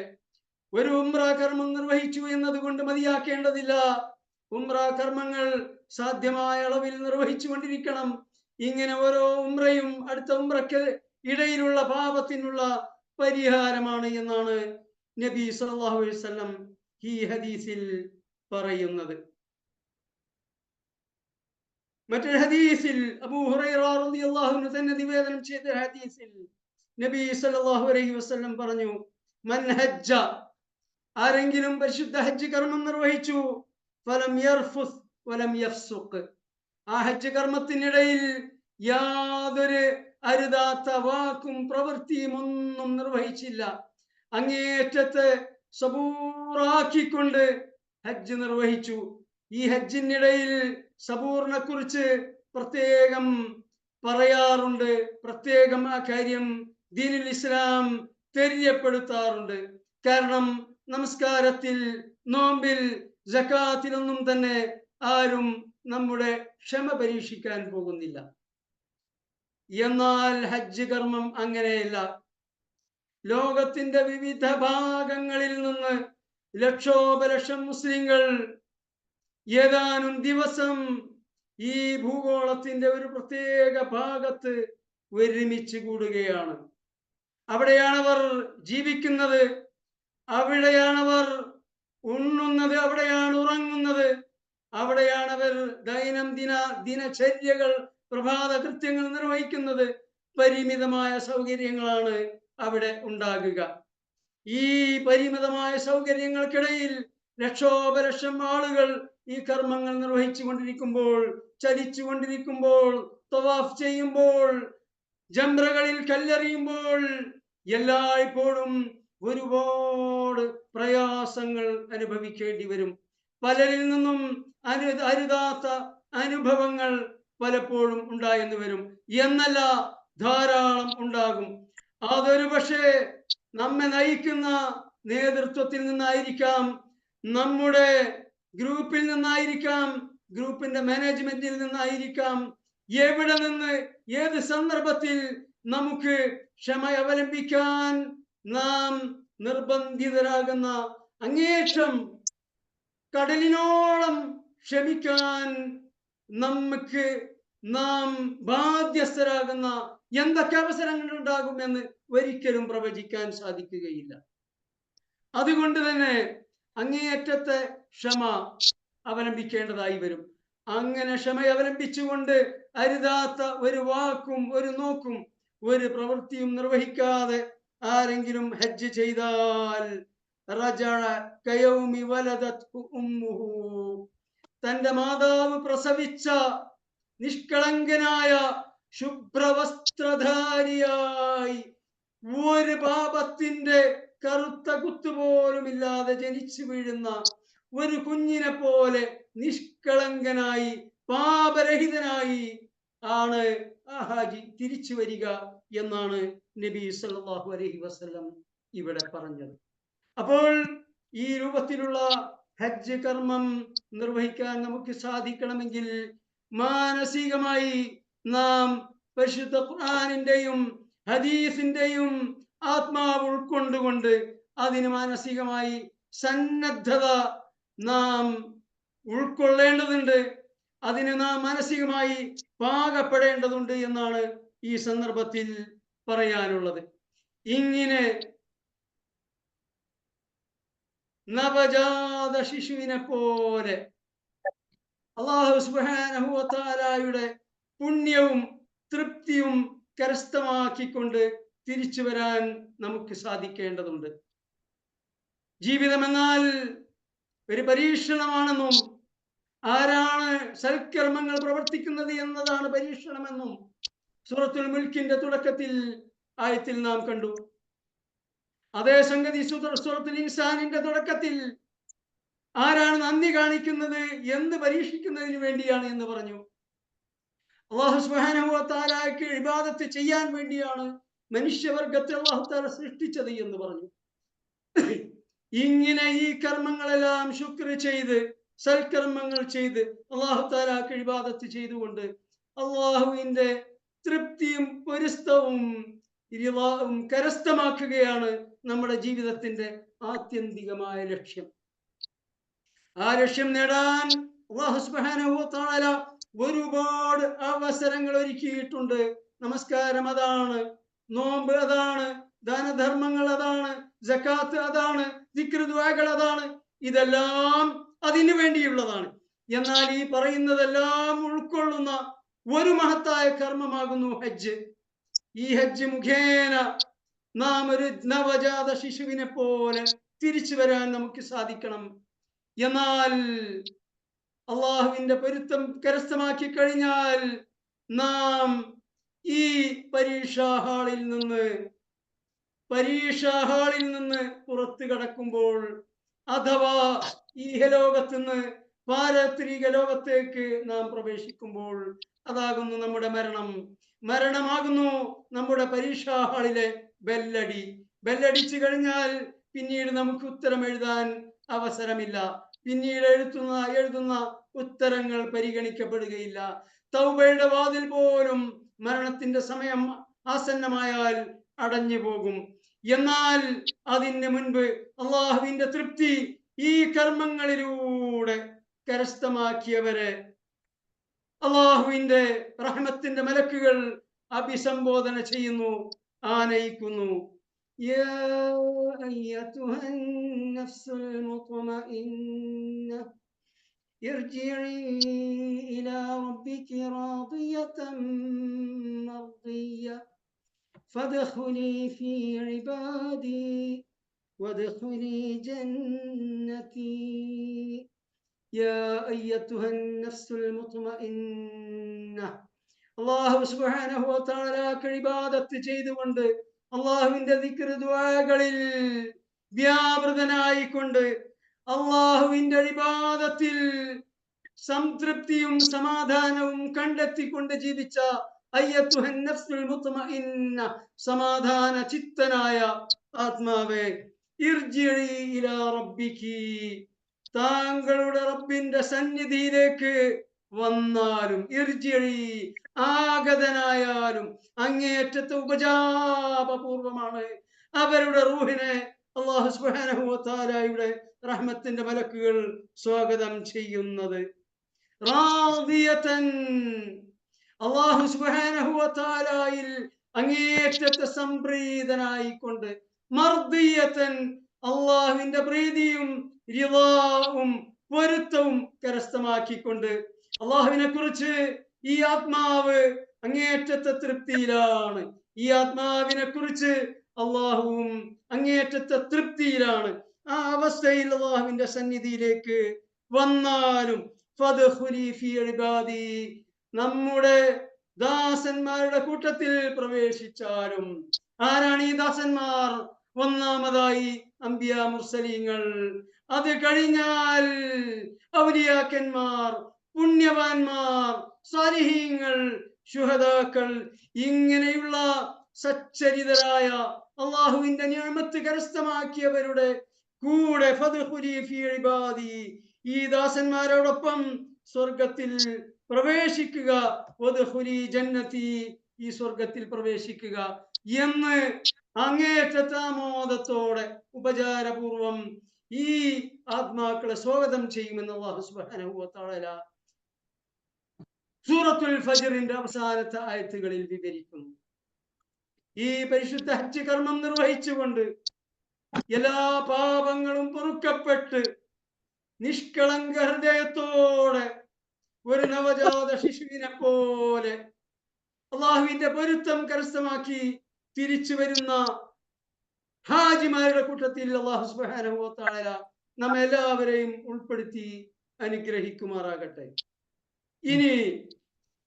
ഒരു ഉംറ കർമ്മം നിർവഹിച്ചു എന്നതുകൊണ്ട് മതിയാക്കേണ്ടതില്ല. ഉംറ കർമ്മങ്ങൾ സാധ്യമായ അളവിൽ നിർവഹിച്ചു കൊണ്ടിരിക്കണം. ഇങ്ങനെ ഓരോ ഉംറയും അടുത്ത ഉംറയ്ക്ക് ഇടയിലുള്ള പാപത്തിനുള്ള പരിഹാരമാണ് എന്നാണ് നബി സല്ലല്ലാഹു അലൈഹി വസല്ലം ഈ ഹദീസിൽ പറയുന്നത്. മറ്റൊരു ഹദീസിൽ അബൂ ഹുറൈറ റളിയല്ലാഹു അൻഹു തന്നെ നിവേദനം ചെയ്ത ഹദീസിൽ നബി സല്ലല്ലാഹു അലൈഹി വസല്ലം പറഞ്ഞു, മൻ ഹജ്ജ, ആരെങ്കിലും പരിശുദ്ധ ഹജ്ജ് കർമ്മം നിർവഹിച്ചു, ഫലം യർഫുസ് വലം യഫ്സുഖ്, ആ ഹജ്ജ് കർമ്മത്തിനിടയിൽ യാതൊരു അരുതാത്ത വാക്കും പ്രവൃത്തിയും ഒന്നും നിർവഹിച്ചില്ല, അങ്ങേയറ്റത്തെ സബൂറാക്കിക്കൊണ്ട് ഹജ്ജ് നിർവഹിച്ചു. ഈ ഹജ്ജിനിടയിൽ സബൂറിനെ കുറിച്ച് പ്രത്യേകം പറയാറുണ്ട്, പ്രത്യേകം ആ കാര്യം ദീനുൽ ഇസ്ലാം തെര്യപ്പെടുത്താറുണ്ട്. കാരണം നമസ്കാരത്തിൽ, നോമ്പിൽ, സകാത്തിലൊന്നും തന്നെ ആരും നമ്മുടെ ക്ഷമ പരീക്ഷിക്കാൻ പോകുന്നില്ല. എന്നാൽ ഹജ്ജ് കർമ്മം അങ്ങനെയല്ല. ലോകത്തിന്റെ വിവിധ ഭാഗങ്ങളിൽ നിന്ന് ലക്ഷോപലക്ഷം മുസ്ലിങ്ങൾ ഏതാനും ദിവസം ഈ ഭൂഗോളത്തിന്റെ ഒരു പ്രത്യേക ഭാഗത്ത് ഒരുമിച്ച് കൂടുകയാണ്. അവിടെയാണവർ ജീവിക്കുന്നത്, അവിടെയാണവർ ഉണ്ണുന്നത്, അവിടെയാണ് ഉറങ്ങുന്നത്, അവിടെയാണവർ ദൈനംദിന ദിനചര്യകൾ, പ്രഭാത കൃത്യങ്ങൾ നിർവഹിക്കുന്നത്. പരിമിതമായ സൗകര്യങ്ങളാണ് അവിടെ ഉണ്ടാകുക. ഈ പരിമിതമായ സൗകര്യങ്ങൾക്കിടയിൽ ലക്ഷോപലക്ഷം ആളുകൾ ഈ കർമ്മങ്ങൾ നിർവഹിച്ചു കൊണ്ടിരിക്കുമ്പോൾ, ചലിച്ചു കൊണ്ടിരിക്കുമ്പോൾ, തവാഫ് ചെയ്യുമ്പോൾ, ജംറകളിൽ കല്ലെറിയുമ്പോൾ എല്ലായ്പ്പോഴും ഒരുപാട് പ്രയാസങ്ങൾ അനുഭവിക്കേണ്ടി വരും. പലരിൽ നിന്നും അരുതാത്ത അനുഭവങ്ങൾ പലപ്പോഴും ഉണ്ടായെന്ന് വരും, എന്നല്ല ധാരാളം ഉണ്ടാകും. അതൊരു പക്ഷേ നമ്മെ നയിക്കുന്ന നേതൃത്വത്തിൽ നിന്നായിരിക്കാം, നമ്മുടെ ഗ്രൂപ്പിൽ നിന്നായിരിക്കാം, ഗ്രൂപ്പിന്റെ മാനേജ്മെന്റിൽ നിന്നായിരിക്കാം. എവിടെ നിന്ന്, ഏത് സന്ദർഭത്തിൽ നമുക്ക് ക്ഷമ അവലംബിക്കാൻ നാം നിർബന്ധിതരാകുന്ന, അങ്ങേറ്റം കടലിനോളം ക്ഷമിക്കാൻ നമുക്ക് നാം ബാധ്യസ്ഥരാകുന്ന എന്തൊക്കെ അവസരങ്ങൾ ഉണ്ടാകുമെന്ന് ഒരിക്കലും പ്രവചിക്കാൻ സാധിക്കുകയില്ല. അതുകൊണ്ട് തന്നെ അങ്ങേയറ്റത്തെ ക്ഷമ അവലംബിക്കേണ്ടതായി വരും. അങ്ങനെ ക്ഷമ അവലംബിച്ചുകൊണ്ട് അരുതാത്ത ഒരു വാക്കും ഒരു നോക്കും ഒരു പ്രവൃത്തിയും നിർവഹിക്കാതെ ആരെങ്കിലും ഹജ്ജ് ചെയ്താൽ റജഅ കയൗമി വലദത്ഹു ഉമ്മുഹു, തന്റെ മാതാവ് പ്രസവിച്ച നിഷ്കളങ്കനായ ശുഭ്രവസ്ത്രധാരിയായി ഒരു പാപത്തിന്റെ കറുത്ത കുത്തുപോലുമില്ലാതെ ജനിച്ചു വീഴുന്ന ഒരു കുഞ്ഞിനെ പോലെ നിഷ്കളങ്കനായി പാപരഹിതനായി ആണ് ആ ഹാജി തിരിച്ചു വരിക എന്നാണ് നബി സല്ലല്ലാഹു അലൈഹി വസല്ലം ഇവിടെ പറഞ്ഞത്. അപ്പോൾ ഈ രൂപത്തിലുള്ള ഹജ്ജ് കർമ്മം നിർവഹിക്കാൻ നമുക്ക് സാധിക്കണമെങ്കിൽ മാനസികമായി നാം പരിശുദ്ധ ഖുർആനിന്റെയും ഹദീസിന്റെയും ആത്മാവ് ഉൾക്കൊണ്ടുകൊണ്ട് അതിന് മാനസികമായി സന്നദ്ധത നാം ഉൾക്കൊള്ളേണ്ടതുണ്ട്. അതിന് നാം മാനസികമായി പാകപ്പെടേണ്ടതുണ്ട് എന്നാണ് ഈ സന്ദർഭത്തിൽ പറയാനുള്ളത്. ഇങ്ങനെ നവജാത ശിശുവിനെ പോലെ അല്ലാഹു സുബ്ഹാനഹു വ തആലയുടെ പുണ്യവും തൃപ്തിയും കരസ്ഥമാക്കിക്കൊണ്ട് തിരിച്ചു വരാൻ നമുക്ക് സാധിക്കേണ്ടതുണ്ട്. ജീവിതം എന്നാൽ ഒരു പരീക്ഷണമാണെന്നും ആരാണ് സൽക്കർമ്മങ്ങൾ പ്രവർത്തിക്കുന്നത് എന്നതാണ് പരീക്ഷണമെന്നും സൂറത്തുൽ മുൽക്കിന്റെ തുടക്കത്തിൽ ആയത്തിൽ നാം കണ്ടു. അതേ സംഗതി സൂറത്തുൽ ഇൻസാനിന്റെ തുടക്കത്തിൽ ആരാണ് നന്ദി കാണിക്കുന്നത് എന്ന് പരീക്ഷിക്കുന്നതിന് വേണ്ടിയാണ് എന്ന് പറഞ്ഞു. അല്ലാഹു സുബ്ഹാനഹു വ തആലയ്ക്ക് ഇബാദത്ത് ചെയ്യാൻ വേണ്ടിയാണ് മനുഷ്യവർഗത്തെ അല്ലാഹു തആല സൃഷ്ടിച്ചത് എന്ന് പറഞ്ഞു. ഇങ്ങനെ ഈ കർമ്മങ്ങളെല്ലാം ശുക്ർ ചെയ്ത് സൽക്കർമ്മങ്ങൾ ചെയ്ത് അല്ലാഹു തആലയ്ക്ക് ഇബാദത്ത് ചെയ്തുകൊണ്ട് അല്ലാഹുവിന്റെ തൃപ്തിയും പൊരുത്തവും കരസ്ഥമാക്കുകയാണ് നമ്മുടെ ജീവിതത്തിന്റെ ആത്യന്തികമായ ലക്ഷ്യം. ആ ലക്ഷ്യം നേടാൻ അല്ലാഹു സുബ്ഹാനഹു വ തആല ഒരുപാട് അവസരങ്ങൾ ഒരുക്കിയിട്ടുണ്ട്. നമസ്കാരം അതാണ്, നോമ്പ് അതാണ്, ദാനധർമ്മങ്ങൾ അതാണ്, സകാത്ത് അതാണ്, ദിക്ർ ദുആകൾ അതാണ്. ഇതെല്ലാം അതിനു വേണ്ടിയുള്ളതാണ്. എന്നാൽ ഈ പറയുന്നതെല്ലാം ഉൾക്കൊള്ളുന്ന ഒരു മഹത്തായ കർമ്മമാകുന്നു ഹജ്ജ്. ഈ ഹജ്ജ് മുഖേന നാം ഒരു നവജാത ശിശുവിനെ പോലെ തിരിച്ചു വരാൻ നമുക്ക് സാധിക്കണം. എന്നാൽ അള്ളാഹുവിന്റെ പൊരുത്തം കരസ്ഥമാക്കി കഴിഞ്ഞാൽ നാം ഈ പരീക്ഷാ ഹാളിൽ നിന്ന് പുറത്തു കടക്കുമ്പോൾ അഥവാ ഈഹലോകത്ത് നിന്ന് പാരത്രിക ലോകത്തേക്ക് നാം പ്രവേശിക്കുമ്പോൾ അതാകുന്നു നമ്മുടെ മരണമാകുന്നു നമ്മുടെ പരീക്ഷാ ഹാളിലെ ബെല്ലടി. ബെല്ലടിച്ചു കഴിഞ്ഞാൽ പിന്നീട് നമുക്ക് ഉത്തരം എഴുതാൻ അവസരമില്ല. പിന്നീട് എഴുതുന്ന ഉത്തരങ്ങൾ പരിഗണിക്കപ്പെടുകയില്ല. തൗബയുടെ വാതിൽ പോലും മരണത്തിന്റെ സമയം ആസന്നമായാൽ അടഞ്ഞു പോകും. എന്നാൽ അതിന് മുൻപ് അള്ളാഹുവിന്റെ തൃപ്തി ഈ കർമ്മങ്ങളിലൂടെ കരസ്ഥമാക്കിയവരെ അള്ളാഹുവിന്റെ റഹ്മത്തിന്റെ മലക്കുകൾ അഭിസംബോധന ചെയ്യുന്നു, ആനയിക്കുന്നു. യാ അയ്യതുഹൻ നഫ്സുൽ മുത്മഇന്ന ഇർജിഇ ഇലാ റബ്ബികി റാദിയതൻ മർദിയ ഫദ്ഖുലി ഫീ ഇബാദി വദ്ഖുലി ജന്നതി. യാ അയ്യതുഹൻ നഫ്സുൽ മുത്മഇന്ന. അല്ലാഹു സുബ്ഹാനഹു വ തആലക്ക് ഇബാദത്ത് ചെയ്തുകൊണ്ട് അള്ളാഹുവിന്റെ ദിക്ർ ദുആകളിൽ വ്യാപൃതനായിക്കൊണ്ട് അള്ളാഹുവിന്റെ ഇബാദത്തിൽ സംതൃപ്തിയും സമാധാനവും കണ്ടെത്തിക്കൊണ്ട് ജീവിച്ച അയ്യത്തുഹൻ നഫ്സുൽ മുത്മഇന്ന, സമാധാന ചിത്തനായ ആത്മാവേ, ഇർജിഇ ഇലാ റബ്ബികി, താങ്കളുടെ റബ്ബിന്റെ സന്നിധിയിലേക്ക് വന്നാലും, ഇർജിഇ ആഗതനായാലും അങ്ങേയറ്റത്തെ ഉപജാപപൂർവമാണ് അവരുടെ റൂഹിനെ അല്ലാഹു സുബ്ഹാനഹു വ തആലയുടെ റഹ്മത്തിന്റെ മലക്കുകൾ സ്വാഗതം ചെയ്യുന്നത്. റാദിയതൻ, അല്ലാഹു സുബ്ഹാനഹു വ തആലയിൽ അങ്ങേയറ്റത്തെ സംപ്രീതനായിക്കൊണ്ട്, മർദിയതൻ, അല്ലാഹുവിന്റെ പ്രീതിയും റിളാവും പൊരുത്തവും കരസ്ഥമാക്കിക്കൊണ്ട് അല്ലാഹുവിനെ കുറിച്ച് ഈ ആത്മാവ് അങ്ങേയറ്റത്തെ തൃപ്തിയിലാണ്. ഈ ആത്മാവിനെ കുറിച്ച് അള്ളാഹുവും അങ്ങേയറ്റത്തെ തൃപ്തിയിലാണ്. ആ അവസ്ഥയിൽ അള്ളാഹുവിന്റെ സന്നിധിയിലേക്ക് വന്നാലും ഫദ്ഖുലി ഫീ ഇബാദി, നമ്മുടെ ദാസന്മാരുടെ കൂട്ടത്തിൽ പ്രവേശിച്ചാലും. ആരാണ് ഈ ദാസന്മാർ? ഒന്നാമതായി അംബിയാ മുർസലീങ്ങൾ, അത് കഴിഞ്ഞാൽ ഔലിയാക്കന്മാർ, പുണ്യവാന്മാർ, സാലിഹീങ്ങൾ, ശുഹദാക്കൾ, ഇങ്ങനെയുള്ള സച്ചരിതരായ അള്ളാഹുവിന്റെ നിഅമത്ത് കരസ്ഥമാക്കിയവരുടെ കൂടെ ഫദ്ഖുലി ഫീ ഇബാദി, ഈ ദാസന്മാരോടൊപ്പം സ്വർഗത്തിൽ പ്രവേശിക്കുക, വദ്ഖുലി ജന്നതി, ഈ സ്വർഗത്തിൽ പ്രവേശിക്കുക എന്ന് അങ്ങേറ്റത്തെ ആമോദത്തോടെ ഉപചാരപൂർവം ഈ ആത്മാക്കളെ സ്വാഗതം ചെയ്യുമെന്ന് അല്ലാഹു സുബ്ഹാനഹു വ തആല സൂറത്തുൽ ഫജ്റിന്റെ അവസാനത്തെ ആയത്തുകളിൽ വിവരിക്കുന്നു. ഈ പരിശുദ്ധ ഹജ്ജ് കർമ്മം നിർവഹിച്ചുകൊണ്ട് എല്ലാ പാപങ്ങളും പൊറുക്കപ്പെട്ട് നിഷ്കളങ്ക ഹൃദയത്തോടെ ഒരു നവജാത ശിശുവിനെ പോലെ അള്ളാഹുവിന്റെ പൊരുത്തം കരസ്ഥമാക്കി തിരിച്ചു വരുന്ന ഹാജിമാരുടെ കൂട്ടത്തിൽ അല്ലാഹു സുബ്ഹാനഹു വ തആല നമ്മെ എല്ലാവരെയും ഉൾപ്പെടുത്തി അനുഗ്രഹിക്കുമാറാകട്ടെ. ഇനി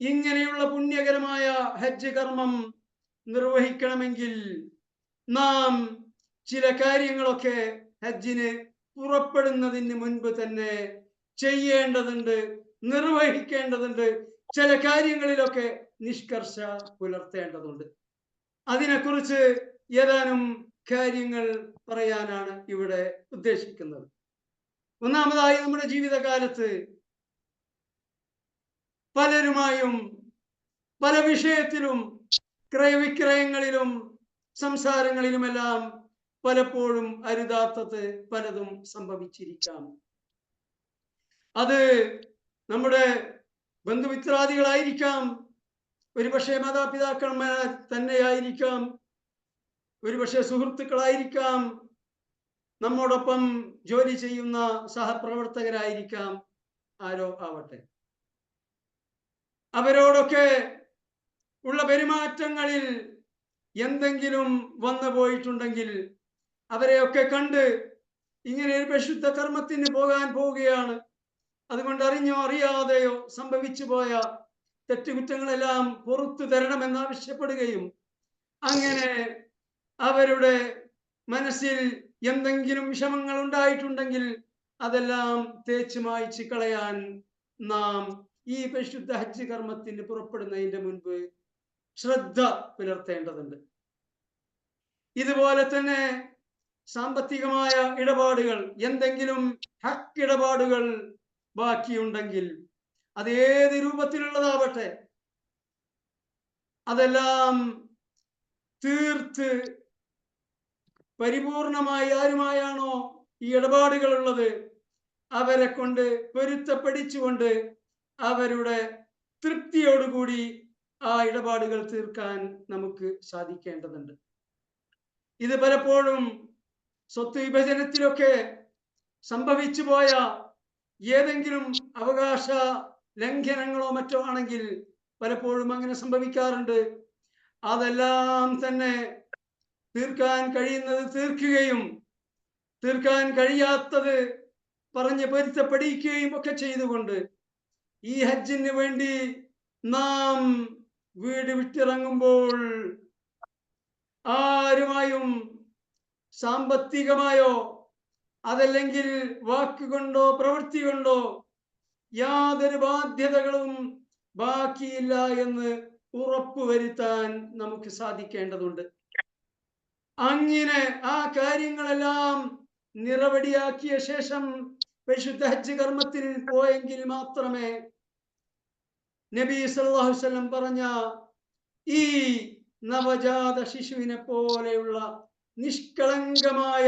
ഇങ്ങനെയുള്ള പുണ്യകരമായ ഹജ്ജ് കർമ്മം നിർവഹിക്കണമെങ്കിൽ നാം ചില കാര്യങ്ങളൊക്കെ ഹജ്ജിന് പുറപ്പെടുന്നതിന് മുൻപ് തന്നെ ചെയ്യേണ്ടതുണ്ട്, നിർവഹിക്കേണ്ടതുണ്ട്. ചില കാര്യങ്ങളിലൊക്കെ നിഷ്കർഷ പുലർത്തേണ്ടതുണ്ട്. അതിനെക്കുറിച്ച് ഏതാനും കാര്യങ്ങൾ പറയാനാണ് ഇവിടെ ഉദ്ദേശിക്കുന്നത്. ഒന്നാമതായി, നമ്മുടെ ജീവിതകാലത്ത് പലരുമായും പല വിഷയത്തിലും ക്രയവിക്രയങ്ങളിലും സംസാരങ്ങളിലുമെല്ലാം പലപ്പോഴും അരുതാത്തത് പലതും സംഭവിച്ചിരിക്കാം. അത് നമ്മുടെ ബന്ധുമിത്രാദികളായിരിക്കാം, ഒരുപക്ഷെ മാതാപിതാക്കന്മാർ തന്നെയായിരിക്കാം, ഒരുപക്ഷെ സുഹൃത്തുക്കളായിരിക്കാം, നമ്മോടൊപ്പം ജോലി ചെയ്യുന്ന സഹപ്രവർത്തകരായിരിക്കാം, ആരോ ആവട്ടെ. അവരോടൊക്കെ ഉള്ള പെരുമാറ്റങ്ങളിൽ എന്തെങ്കിലും വന്നു പോയിട്ടുണ്ടെങ്കിൽ അവരെയൊക്കെ കണ്ട് ഇങ്ങനെ ഒരു പരിശുദ്ധ കർമ്മത്തിന് പോകാൻ പോവുകയാണ്, അതുകൊണ്ട് അറിഞ്ഞോ അറിയാതെയോ സംഭവിച്ചു പോയ തെറ്റുകുറ്റങ്ങളെല്ലാം പുറത്തു തരണമെന്ന് ആവശ്യപ്പെടുകയും അങ്ങനെ അവരുടെ മനസ്സിൽ എന്തെങ്കിലും വിഷമങ്ങൾ ഉണ്ടായിട്ടുണ്ടെങ്കിൽ അതെല്ലാം തേച്ചു മായ്ച്ചു കളയാൻ നാം ഈ പരിശുദ്ധ ഹജ്ജ് കർമ്മത്തിന് പുറപ്പെടുന്നതിന്റെ മുൻപ് ശ്രദ്ധ പുലർത്തേണ്ടതുണ്ട്. ഇതുപോലെ തന്നെ സാമ്പത്തികമായ ഇടപാടുകൾ, എന്തെങ്കിലും ഹക്ക് ഇടപാടുകൾ ബാക്കിയുണ്ടെങ്കിൽ അത് ഏത് രൂപത്തിലുള്ളതാവട്ടെ അതെല്ലാം തീർത്ത് പരിപൂർണമായി ആരുമായാണോ ഈ ഇടപാടുകൾ ഉള്ളത് അവരെ കൊണ്ട് പൊരുത്തപ്പെടിച്ചുകൊണ്ട് അവരുടെ തൃപ്തിയോടുകൂടി ആ ഇടപാടുകൾ തീർക്കാൻ നമുക്ക് സാധിക്കേണ്ടതുണ്ട്. ഇത് പലപ്പോഴും സ്വത്ത് വിഭജനത്തിലൊക്കെ സംഭവിച്ചു പോയ ഏതെങ്കിലും അവകാശ ലംഘനങ്ങളോ മറ്റോ ആണെങ്കിൽ പലപ്പോഴും അങ്ങനെ സംഭവിക്കാറുണ്ട്. അതെല്ലാം തന്നെ തീർക്കാൻ കഴിയുന്നത് തീർക്കുകയും തീർക്കാൻ കഴിയാത്തത് പറഞ്ഞ് പൊരുത്തപ്പെടിക്കുകയും ഒക്കെ ചെയ്തുകൊണ്ട് ഈ ഹജ്ജിന് വേണ്ടി നാം വീട് വിട്ടിറങ്ങുമ്പോൾ ആരുമായും സാമ്പത്തികമായോ അതല്ലെങ്കിൽ വാക്കുകൊണ്ടോ പ്രവൃത്തി കൊണ്ടോ യാതൊരു ബാധ്യതകളും ബാക്കിയില്ല എന്ന് ഉറപ്പുവരുത്താൻ നമുക്ക് സാധിക്കേണ്ടതുണ്ട്. അങ്ങനെ ആ കാര്യങ്ങളെല്ലാം നിറവടിയാക്കിയ ശേഷം പരിശുദ്ധ ഹജ്ജ് കർമ്മത്തിൽ പോയെങ്കിൽ മാത്രമേ നബി സല്ലല്ലാഹു അലൈഹി വസല്ലം പറഞ്ഞ ഈ നവജാത ശിശുവിനെ പോലെയുള്ള നിഷ്കളങ്കമായ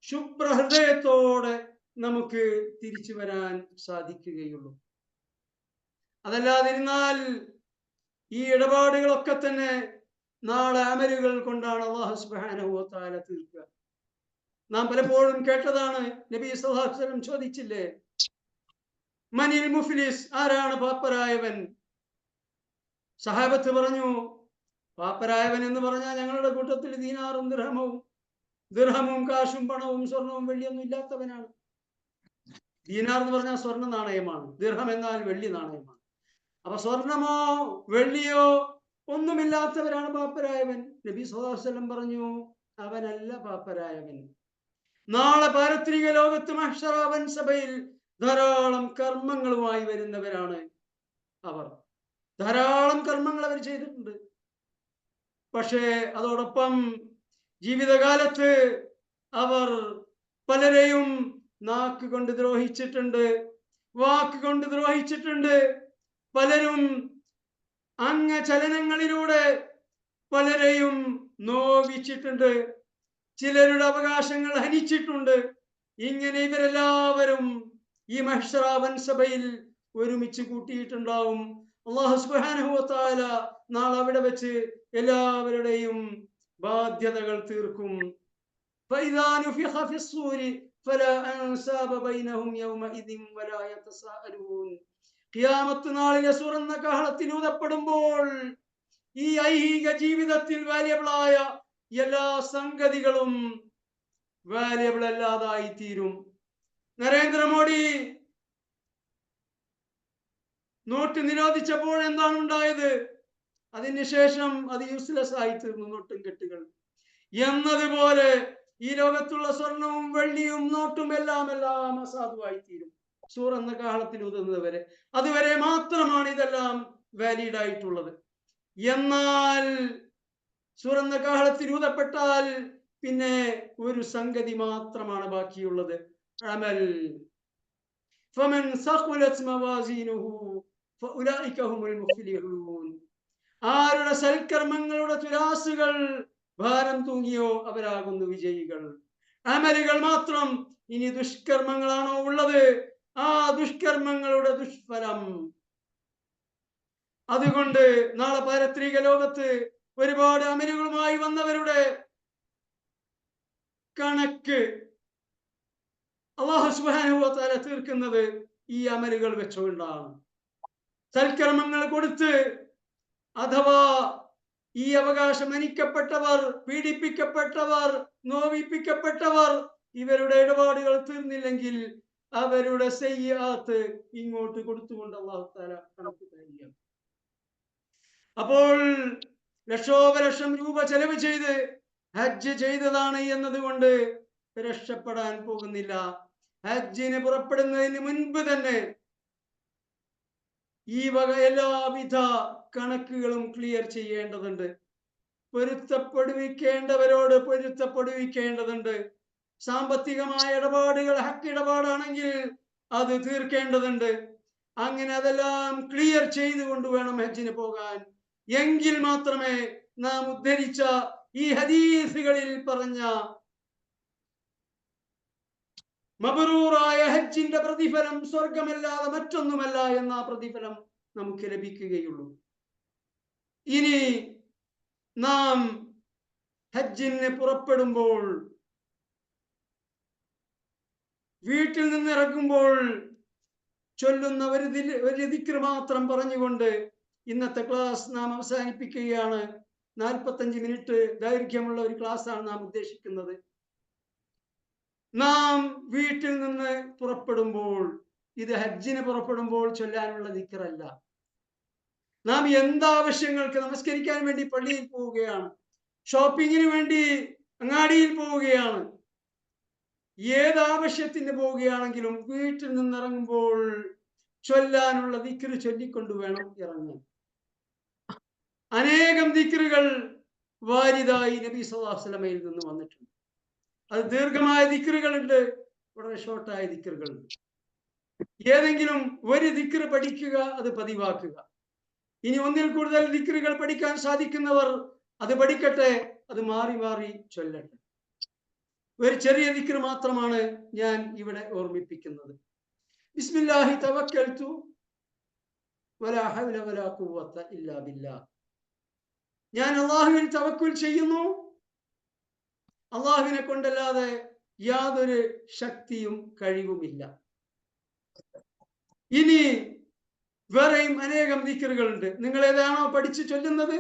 ശുഭ്രഹൃദയത്തോടെ നമുക്ക് തിരിച്ചു വരാൻ സാധിക്കുകയുള്ളൂ. അതല്ലാതിരുന്നാൽ ഈ ഇടപാടുകളൊക്കെ തന്നെ നാളെ അമലുകൾ കൊണ്ടാണ് അല്ലാഹു സുബ്ഹാനഹു വ തആല തീർക്കുക. നാം പലപ്പോഴും കേട്ടതാണ്, നബി സല്ലല്ലാഹു അലൈഹി വസല്ലം ചോദിച്ചില്ലേ, മനിൽ മുഫ്ലിസ്, ആരാണ് പാപ്പരായവൻ? സഹാബത്ത് പറഞ്ഞു, പാപ്പരായവൻ എന്ന് പറഞ്ഞാൽ ഞങ്ങളുടെ കൂട്ടത്തിൽ ദീനാറും ദിർഹമും കാശും പണവും സ്വർണവും വെള്ളിയൊന്നും ഇല്ലാത്തവനാണ്. ദീനാർ എന്ന് പറഞ്ഞാൽ സ്വർണ്ണ നാണയമാണ്, ദിർഹം എന്നാൽ വെള്ളി നാണയമാണ്. അപ്പൊ സ്വർണമോ വെള്ളിയോ ഒന്നുമില്ലാത്തവരാണ് പാപ്പരായവൻ. നബി സല്ലല്ലാഹു അലൈഹി വസല്ലം പറഞ്ഞു, അവനല്ല പാപ്പരായവൻ. നാളെ പാരത്രിക ലോകത്ത് മഹ്ശറ സഭയിൽ ധാരാളം കർമ്മങ്ങളുമായി വരുന്നവരാണ് അവർ. ധാരാളം കർമ്മങ്ങൾ അവർ ചെയ്തിട്ടുണ്ട്. പക്ഷേ അതോടൊപ്പം ജീവിതകാലത്ത് അവർ പലരെയും നാക്കുകൊണ്ട് ദ്രോഹിച്ചിട്ടുണ്ട്, വാക്കുകൊണ്ട് ദ്രോഹിച്ചിട്ടുണ്ട്. പലരും അംഗചലനങ്ങളിലൂടെ പലരെയും നോവിച്ചിട്ടുണ്ട്, ചിലരുടെ അവകാശങ്ങൾ ഹനിച്ചിട്ടുണ്ട്. ഇങ്ങനെ ഇവരെല്ലാവരും ഈ മഹ്ശറാ സഭയിൽ ഒരുമിച്ച് കൂട്ടിയിട്ടുണ്ടാവും. അല്ലാഹു സുബ്ഹാനഹു വ തആല നാളെ അവിടെ വെച്ച് എല്ലാവരുടെയും ബാധ്യതകൾ തീർക്കും. فإذا نفخ في الصور فلا أنساب بينهم يومئذ ولا يتساءلون. ഖിയാമത്ത് നാളിലെ സൂർ എന്ന കാഹളത്തിൽ ഊതപ്പെടുമ്പോൾ ഈ ഐഹിക ജീവിതത്തിൽ വാല്യബിളായ എല്ലാ സംഗതികളും വാല്യബിൾ അല്ലാതായി തീരും. നരേന്ദ്രമോദി നോട്ട് നിരോധിച്ചപ്പോൾ എന്താണ് ഉണ്ടായത്? അതിനുശേഷം അത് യൂസ്ലെസ് ആയി തീർന്നു, നോട്ടും കെട്ടുകൾ. എന്നതുപോലെ ഈ ലോകത്തുള്ള സ്വർണവും വെള്ളിയും നോട്ടും എല്ലാം അസാധുവായി തീരും സൂർ എന്ന കാഹളത്തിൽ ഊതുന്നത് വരെ. അതുവരെ മാത്രമാണ് ഇതെല്ലാം വാലിഡ് ആയിട്ടുള്ളത്. എന്നാൽ സൂർ എന്ന കാഹളത്തിൽ ഊതപ്പെട്ടാൽ പിന്നെ ഒരു സംഗതി മാത്രമാണ് ബാക്കിയുള്ളത്, അമൽ. ഫമൻ സഖുലത് മവാസീനുഹു ഫഉലൈക ഹുമുൽ മുഫ്ലിഹൂൻ. ആരുടെ സൽക്കർമ്മങ്ങളുടെ തുലാസുകൾ ഭാരം തൂങ്ങിയോ അവരാകുന്നു വിജയികൾ. അമലുകൾ മാത്രം. ഇനി ദുഷ്കർമ്മങ്ങളാണോ ഉള്ളത്, ആ ദുഷ്കർമ്മങ്ങളുടെ ദുഷ്ഫലം. അതുകൊണ്ട് നാളെ പാരത്രിക ലോകത്ത് ഒരുപാട് അമലുകളുമായി വന്നവരുടെ കണക്ക് അല്ലാഹു സുബ്ഹാനഹു വ തആല തീർക്കുന്നത് ഈ അമലുകൾ വെച്ചുകൊണ്ടാണ്. സൽക്കർമ്മങ്ങൾ കൊടുത്ത് അഥവാ ഈ അവകാശം ഹനിക്കപ്പെട്ടവർ, പീഡിപ്പിക്കപ്പെട്ടവർ, നോവിപ്പിക്കപ്പെട്ടവർ ഇവരുടെ ഇടപാടുകൾ തീർന്നില്ലെങ്കിൽ അവരുടെ സയ്യിആത്ത് ഇങ്ങോട്ട് കൊടുത്തുകൊണ്ട് അല്ലാഹു തആല കണക്ക് തരികയാണ്. അപ്പോൾ ലക്ഷോപലക്ഷം രൂപ ചെലവ് ചെയ്ത് ഹജ്ജ് ചെയ്തതാണ് എന്നതുകൊണ്ട് രക്ഷപ്പെടാൻ പോകുന്നില്ല. ഹജ്ജിന് പുറപ്പെടുന്നതിന് മുൻപ് തന്നെ ഈ വക എല്ലാവിധ കണക്കുകളും ക്ലിയർ ചെയ്യേണ്ടതുണ്ട്. പൊരുത്തപ്പെടുവിക്കേണ്ടവരോട് പൊരുത്തപ്പെടുവിക്കേണ്ടതുണ്ട്. സാമ്പത്തികമായ ഇടപാടുകൾ ഹക്ക് ഇടപാടാണെങ്കിൽ അത് തീർക്കേണ്ടതുണ്ട്. അങ്ങനെ അതെല്ലാം ക്ലിയർ ചെയ്തുകൊണ്ട് വേണം ഹജ്ജിന് പോകാൻ. എങ്കിൽ മാത്രമേ നാം ഉദ്ധരിച്ച ഈ ഹദീസുകളിൽ പറഞ്ഞ മബ്റൂറായ ഹജ്ജിന്റെ പ്രതിഫലം സ്വർഗമല്ലാതെ മറ്റൊന്നുമല്ല എന്ന പ്രതിഫലം നമുക്ക് ലഭിക്കുകയുള്ളൂ. ഇനി നാം ഹജ്ജിന് പുറപ്പെടുമ്പോൾ വീട്ടിൽ നിന്ന് ഇറങ്ങുമ്പോൾ ചൊല്ലുന്ന ഒരു ദിക്ർ മാത്രം പറഞ്ഞുകൊണ്ട് ഇന്നത്തെ ക്ലാസ് നാം അവസാനിപ്പിക്കുകയാണ്. 45 മിനിറ്റ് ദൈർഘ്യമുള്ള ഒരു ക്ലാസ് ആണ് നാം ഉദ്ദേശിക്കുന്നത്. നാം വീട്ടിൽ നിന്ന് പുറപ്പെടുമ്പോൾ, ഇത് ഹജ്ജിന് പുറപ്പെടുമ്പോൾ ചൊല്ലാനുള്ള ദിക്റല്ല. നാം എന്താവശ്യങ്ങൾക്ക്, നമസ്കരിക്കാൻ വേണ്ടി പള്ളിയിൽ പോവുകയാണ്, ഷോപ്പിങ്ങിന് വേണ്ടി അങ്ങാടിയിൽ പോവുകയാണ്, ഏതാവശ്യത്തിന് പോവുകയാണെങ്കിലും വീട്ടിൽ നിന്നിറങ്ങുമ്പോൾ ചൊല്ലാനുള്ള ദിക്ർ ചൊല്ലിക്കൊണ്ട് വേണം ഇറങ്ങാൻ. അനേകം ദിക്റുകൾ വാരിദായി നബി സല്ലല്ലാഹു അലൈഹി വസല്ലമയിൽ നിന്ന് വന്നിട്ടുണ്ട്. അത് ദീർഘമായ ദിക്റുകളുണ്ട്, വളരെ ഷോർട്ടായ ദിക്റുകളുണ്ട്. ഏതെങ്കിലും ഒരു ദിക്ർ പഠിക്കുക, അത് പതിവാക്കുക. ഇനി ഒന്നിൽ കൂടുതൽ ദിക്റുകൾ പഠിക്കാൻ സാധിക്കുന്നവർ അത് പഠിക്കട്ടെ, അത് മാറി മാറി ചൊല്ലട്ടെ. ഒരു ചെറിയ ദിക്ർ മാത്രമാണ് ഞാൻ ഇവിടെ ഓർമ്മിപ്പിക്കുന്നത്. ബിസ്മില്ലാഹി തവക്കൽതു വലാ ഹൗല വലാ ഖുവത ഇല്ലാ ബില്ലാഹ്. ഞാൻ അല്ലാഹുവിൽ തവക്കുൽ ചെയ്യുന്നു, അള്ളാഹുവിനെ കൊണ്ടല്ലാതെ യാതൊരു ശക്തിയും കഴിവുമില്ല. ഇനി വേറെയും അനേകം ദിക്റുകളുണ്ട്. നിങ്ങൾ ഏതാണോ പഠിച്ച് ചൊല്ലുന്നത്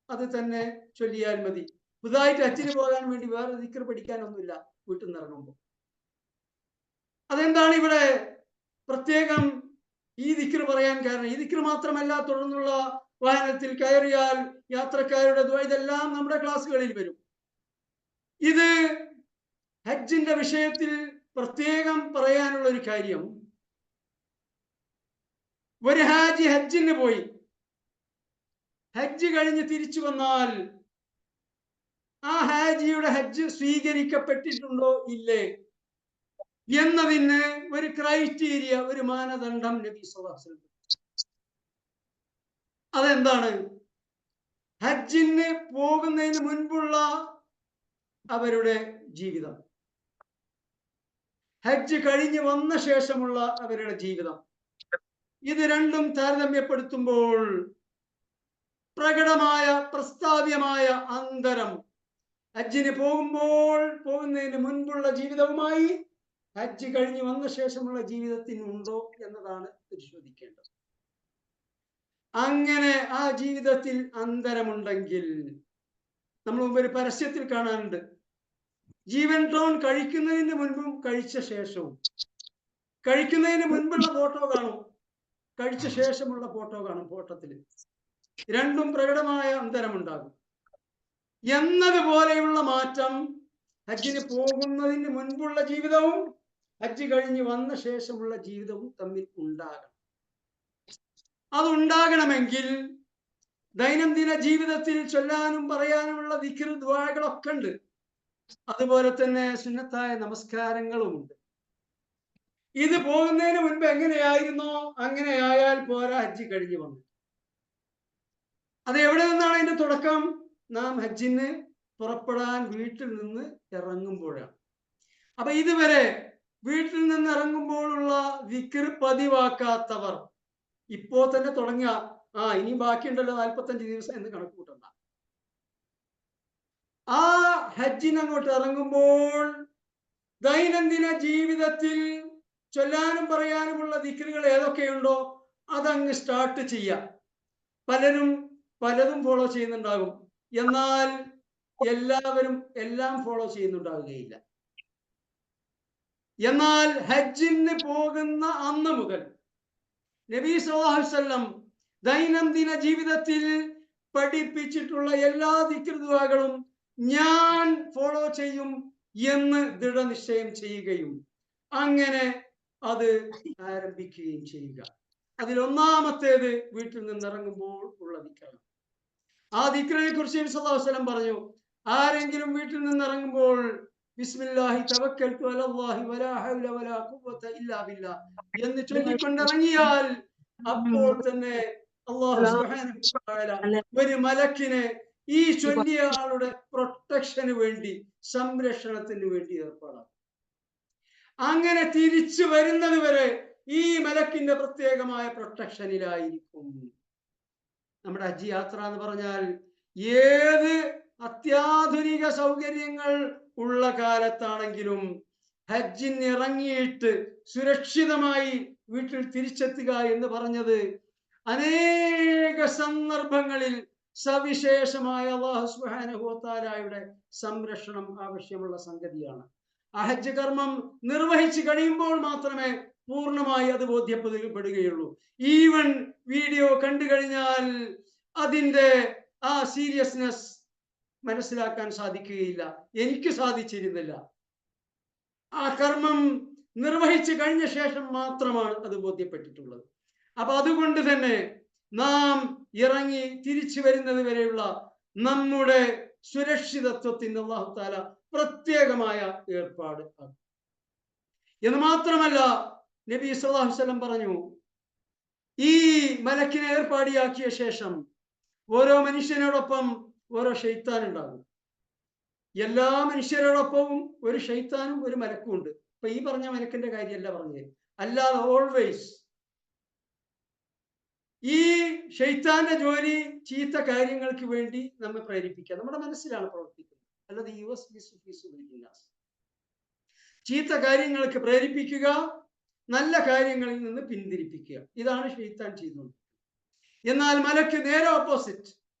അത് തന്നെ ചൊല്ലിയാൽ മതി. പുതുതായിട്ട് ഹജ്ജിന് പോകാൻ വേണ്ടി വേറെ ദിക്ർ പഠിക്കാനൊന്നുമില്ല വീട്ടിൽ നിന്ന് ഇറങ്ങുമ്പോൾ. അതെന്താണ് ഇവിടെ പ്രത്യേകം ഈ ദിക്ർ പറയാൻ കാരണം? ഈ ദിക്ർ മാത്രമല്ല, തുടർന്നുള്ള വാഹനത്തിൽ കയറിയാൽ യാത്രക്കാരുടെ ദുആ, ഇതെല്ലാം നമ്മുടെ ക്ലാസ്സുകളിൽ വരും. ഇത് ഹജ്ജിന്റെ വിഷയത്തിൽ പ്രത്യേകം പറയാനുള്ള ഒരു കാര്യം, ഒരു ഹാജി ഹജ്ജിന് പോയി, ഹജ്ജ് കഴിഞ്ഞ് തിരിച്ചു വന്നാൽ ആ ഹാജിയുടെ ഹജ്ജ് സ്വീകരിക്കപ്പെട്ടിട്ടുണ്ടോ ഇല്ലേ എന്നതിന് ഒരു ക്രൈറ്റീരിയ, ഒരു മാനദണ്ഡം നബി സല്ലല്ലാഹു അലൈഹി വസല്ലം. അതെന്താണ്? ഹജ്ജിന് പോകുന്നതിന് മുൻപുള്ള അവരുടെ ജീവിതം, ഹജ്ജ് കഴിഞ്ഞ് വന്ന ശേഷമുള്ള അവരുടെ ജീവിതം, ഇത് രണ്ടും താരതമ്യപ്പെടുത്തുമ്പോൾ പ്രകടമായ പ്രസ്താവ്യമായ അന്തരം ഹജ്ജിന് പോകുന്നതിന് മുൻപുള്ള ജീവിതവുമായി ഹജ്ജ് കഴിഞ്ഞ് വന്ന ശേഷമുള്ള ജീവിതത്തിനുണ്ടോ എന്നതാണ് പരിശോധിക്കേണ്ടത്. അങ്ങനെ ആ ജീവിതത്തിൽ അന്തരമുണ്ടെങ്കിൽ, നമ്മൾ മുമ്പ് ഒരു പരസ്യത്തിൽ കാണാറുണ്ട്, ജീവൻ ടോൺ കഴിക്കുന്നതിന് മുൻപും കഴിച്ച ശേഷവും. കഴിക്കുന്നതിന് മുൻപുള്ള ഫോട്ടോ കാണും, കഴിച്ച ശേഷമുള്ള ഫോട്ടോ കാണും. ഫോട്ടോത്തിൽ രണ്ടും പ്രകടമായ അന്തരമുണ്ടാകും. എന്നതുപോലെയുള്ള മാറ്റം ഹജ്ജിന് പോകുന്നതിന് മുൻപുള്ള ജീവിതവും ഹജ്ജ് കഴിഞ്ഞ് വന്ന ശേഷമുള്ള ജീവിതവും തമ്മിൽ ഉണ്ടാകണം. അതുണ്ടാകണമെങ്കിൽ ദൈനംദിന ജീവിതത്തിൽ ചൊല്ലാനും പറയാനുമുള്ള ദിക്ർ ദുആകളൊക്കെ ഉണ്ട്. അതുപോലെ തന്നെ സുന്നത്തായ നമസ്കാരങ്ങളുമുണ്ട്. ഇത് പോകുന്നതിന് മുൻപ് എങ്ങനെയായിരുന്നോ അങ്ങനെയായാൽ പോരാ ഹജ്ജ് കഴിഞ്ഞു വന്നു. അത് എവിടെ നിന്നാണ് അതിന്റെ തുടക്കം? നാം ഹജ്ജിന് പുറപ്പെടാൻ വീട്ടിൽ നിന്ന് ഇറങ്ങുമ്പോഴാണ്. അപ്പൊ ഇതുവരെ വീട്ടിൽ നിന്ന് ഇറങ്ങുമ്പോഴുള്ള ദിക്ർ പതിവാക്കാത്തവർ ഇപ്പോ തന്നെ തുടങ്ങുക, ഇനി ബാക്കിയുണ്ടല്ലോ 45 ദിവസം എന്ന് കണക്ക് കൂട്ടണ്ട. ആ ഹജ്ജിന് അങ്ങോട്ട് ഇറങ്ങുമ്പോൾ ദൈനംദിന ജീവിതത്തിൽ ചൊല്ലാനും പറയാനുമുള്ള ദിക്റുകൾ ഏതൊക്കെയുണ്ടോ അതങ്ങ് സ്റ്റാർട്ട് ചെയ്യാം. പലതും ഫോളോ ചെയ്യുന്നുണ്ടാകും, എന്നാൽ എല്ലാവരും എല്ലാം ഫോളോ ചെയ്യുന്നുണ്ടാവുകയില്ല. എന്നാൽ ഹജ്ജിന് പോകുന്ന അന്ന് മുതൽ നബി സല്ലല്ലാഹു അലൈഹി വസല്ലം ദൈനംദിന ജീവിതത്തിൽ പഠിപ്പിച്ചിട്ടുള്ള എല്ലാ ദിക്ർ ദുആകളും ഞാൻ ഫോളോ ചെയ്യും എന്ന് ദൃഢനിശ്ചയം ചെയ്യുകയും അങ്ങനെ അത് ആരംഭിക്കുകയും ചെയ്യുക. അതിൽ ഒന്നാമത്തേത് വീട്ടിൽ നിന്നിറങ്ങുമ്പോൾ ഉള്ള ദിക്റാണ്. ആ ദിക്റിനെ കുറിച്ച് നബി സല്ലല്ലാഹു അലൈഹി വസല്ലം പറഞ്ഞു, ആരെങ്കിലും വീട്ടിൽ നിന്നിറങ്ങുമ്പോൾ ബിസ്മില്ലാഹി തവക്കൽതു അലല്ലാഹി വലാ ഹൗല വലാ ഖുവത ഇല്ലാ ബില്ലാഹ് എന്ന് ചൊല്ലിക്കൊണ്ടിറങ്ങിയാൽ അപ്പോൾ തന്നെ അല്ലാഹു സുബ്ഹാനഹു വ തആല ഒരു മലക്കിനെ ഈ ചൊല്ലിയ ആളുടെ പ്രൊട്ടക്ഷന് വേണ്ടി, സംരക്ഷണത്തിന് വേണ്ടി ഏർപ്പാടാക്കും. അങ്ങനെ തിരിച്ചു വരുന്നത് വരെ ഈ മലക്കിന്റെ പ്രത്യേകമായ പ്രൊട്ടക്ഷനിലായിരിക്കും. നമ്മുടെ ഹജ്ജ് യാത്ര എന്ന് പറഞ്ഞാൽ ഏത് അത്യാധുനിക സൗകര്യങ്ങൾ ഉള്ള കാലത്താണെങ്കിലും ഹജ്ജിന് ഇറങ്ങിയിട്ട് സുരക്ഷിതമായി വീട്ടിൽ തിരിച്ചെത്തുക എന്ന് പറഞ്ഞത് അനേക സന്ദർഭങ്ങളിൽ സവിശേഷമായ അല്ലാഹു സുബ്ഹാനഹു വ തആലയുടെ സംരക്ഷണം ആവശ്യമുള്ള സംഗതിയാണ്. ആ ഹജ്ജ് കർമ്മം നിർവഹിച്ചു കഴിയുമ്പോൾ മാത്രമേ പൂർണ്ണമായി അത് ബോധ്യപ്പെടുകയുള്ളൂ. ഈവൻ വീഡിയോ കണ്ടു കഴിഞ്ഞാൽ അതിൻ്റെ ആ സീരിയസ്നെസ് മനസ്സിലാക്കാൻ സാധിക്കുകയില്ല. എനിക്ക് സാധിച്ചിരുന്നില്ല. ആ കർമ്മം നിർവഹിച്ചു കഴിഞ്ഞ ശേഷം മാത്രമാണ് അത് ബോധ്യപ്പെട്ടിട്ടുള്ളത്. അപ്പൊ അതുകൊണ്ട് തന്നെ നാം ഇറങ്ങി തിരിച്ചു വരുന്നത് വരെയുള്ള നമ്മുടെ സുരക്ഷിതത്വത്തിന് അല്ലാഹു തആല പ്രത്യേകമായ ഏർപ്പാട് ആക്കും. എന്ന് മാത്രമല്ല നബി സല്ലല്ലാഹു അലൈഹി വസല്ലം പറഞ്ഞു, ഈ മലക്കിനെ ഏർപ്പാടിയാക്കിയ ശേഷം ഓരോ മനുഷ്യനോടൊപ്പം ഓരോ ശൈത്താൻ ഉണ്ടാകും. എല്ലാ മനുഷ്യരോടൊപ്പവും ഒരു ശൈത്താനും ഒരു മലക്കും ഉണ്ട്. ഇപ്പൊ ഈ പറഞ്ഞ മലക്കിന്റെ കാര്യമല്ല പറഞ്ഞത്, അല്ലാതെ ഓൾവേസ് ഈ ശൈത്താന്റെ ജോലി ചീത്ത കാര്യങ്ങൾക്ക് വേണ്ടി നമ്മെ പ്രേരിപ്പിക്കുക. നമ്മുടെ മനസ്സിലാണ് പ്രവർത്തിക്കുന്നത്, അല്ലാതെ ചീത്ത കാര്യങ്ങൾക്ക് പ്രേരിപ്പിക്കുക, നല്ല കാര്യങ്ങളിൽ നിന്ന് പിന്തിരിപ്പിക്കുക. ഇതാണ് ശൈത്താൻ ചെയ്യുന്നത്. എന്നാൽ മലക്ക് നേരെ ഓപ്പോസിറ്റ്,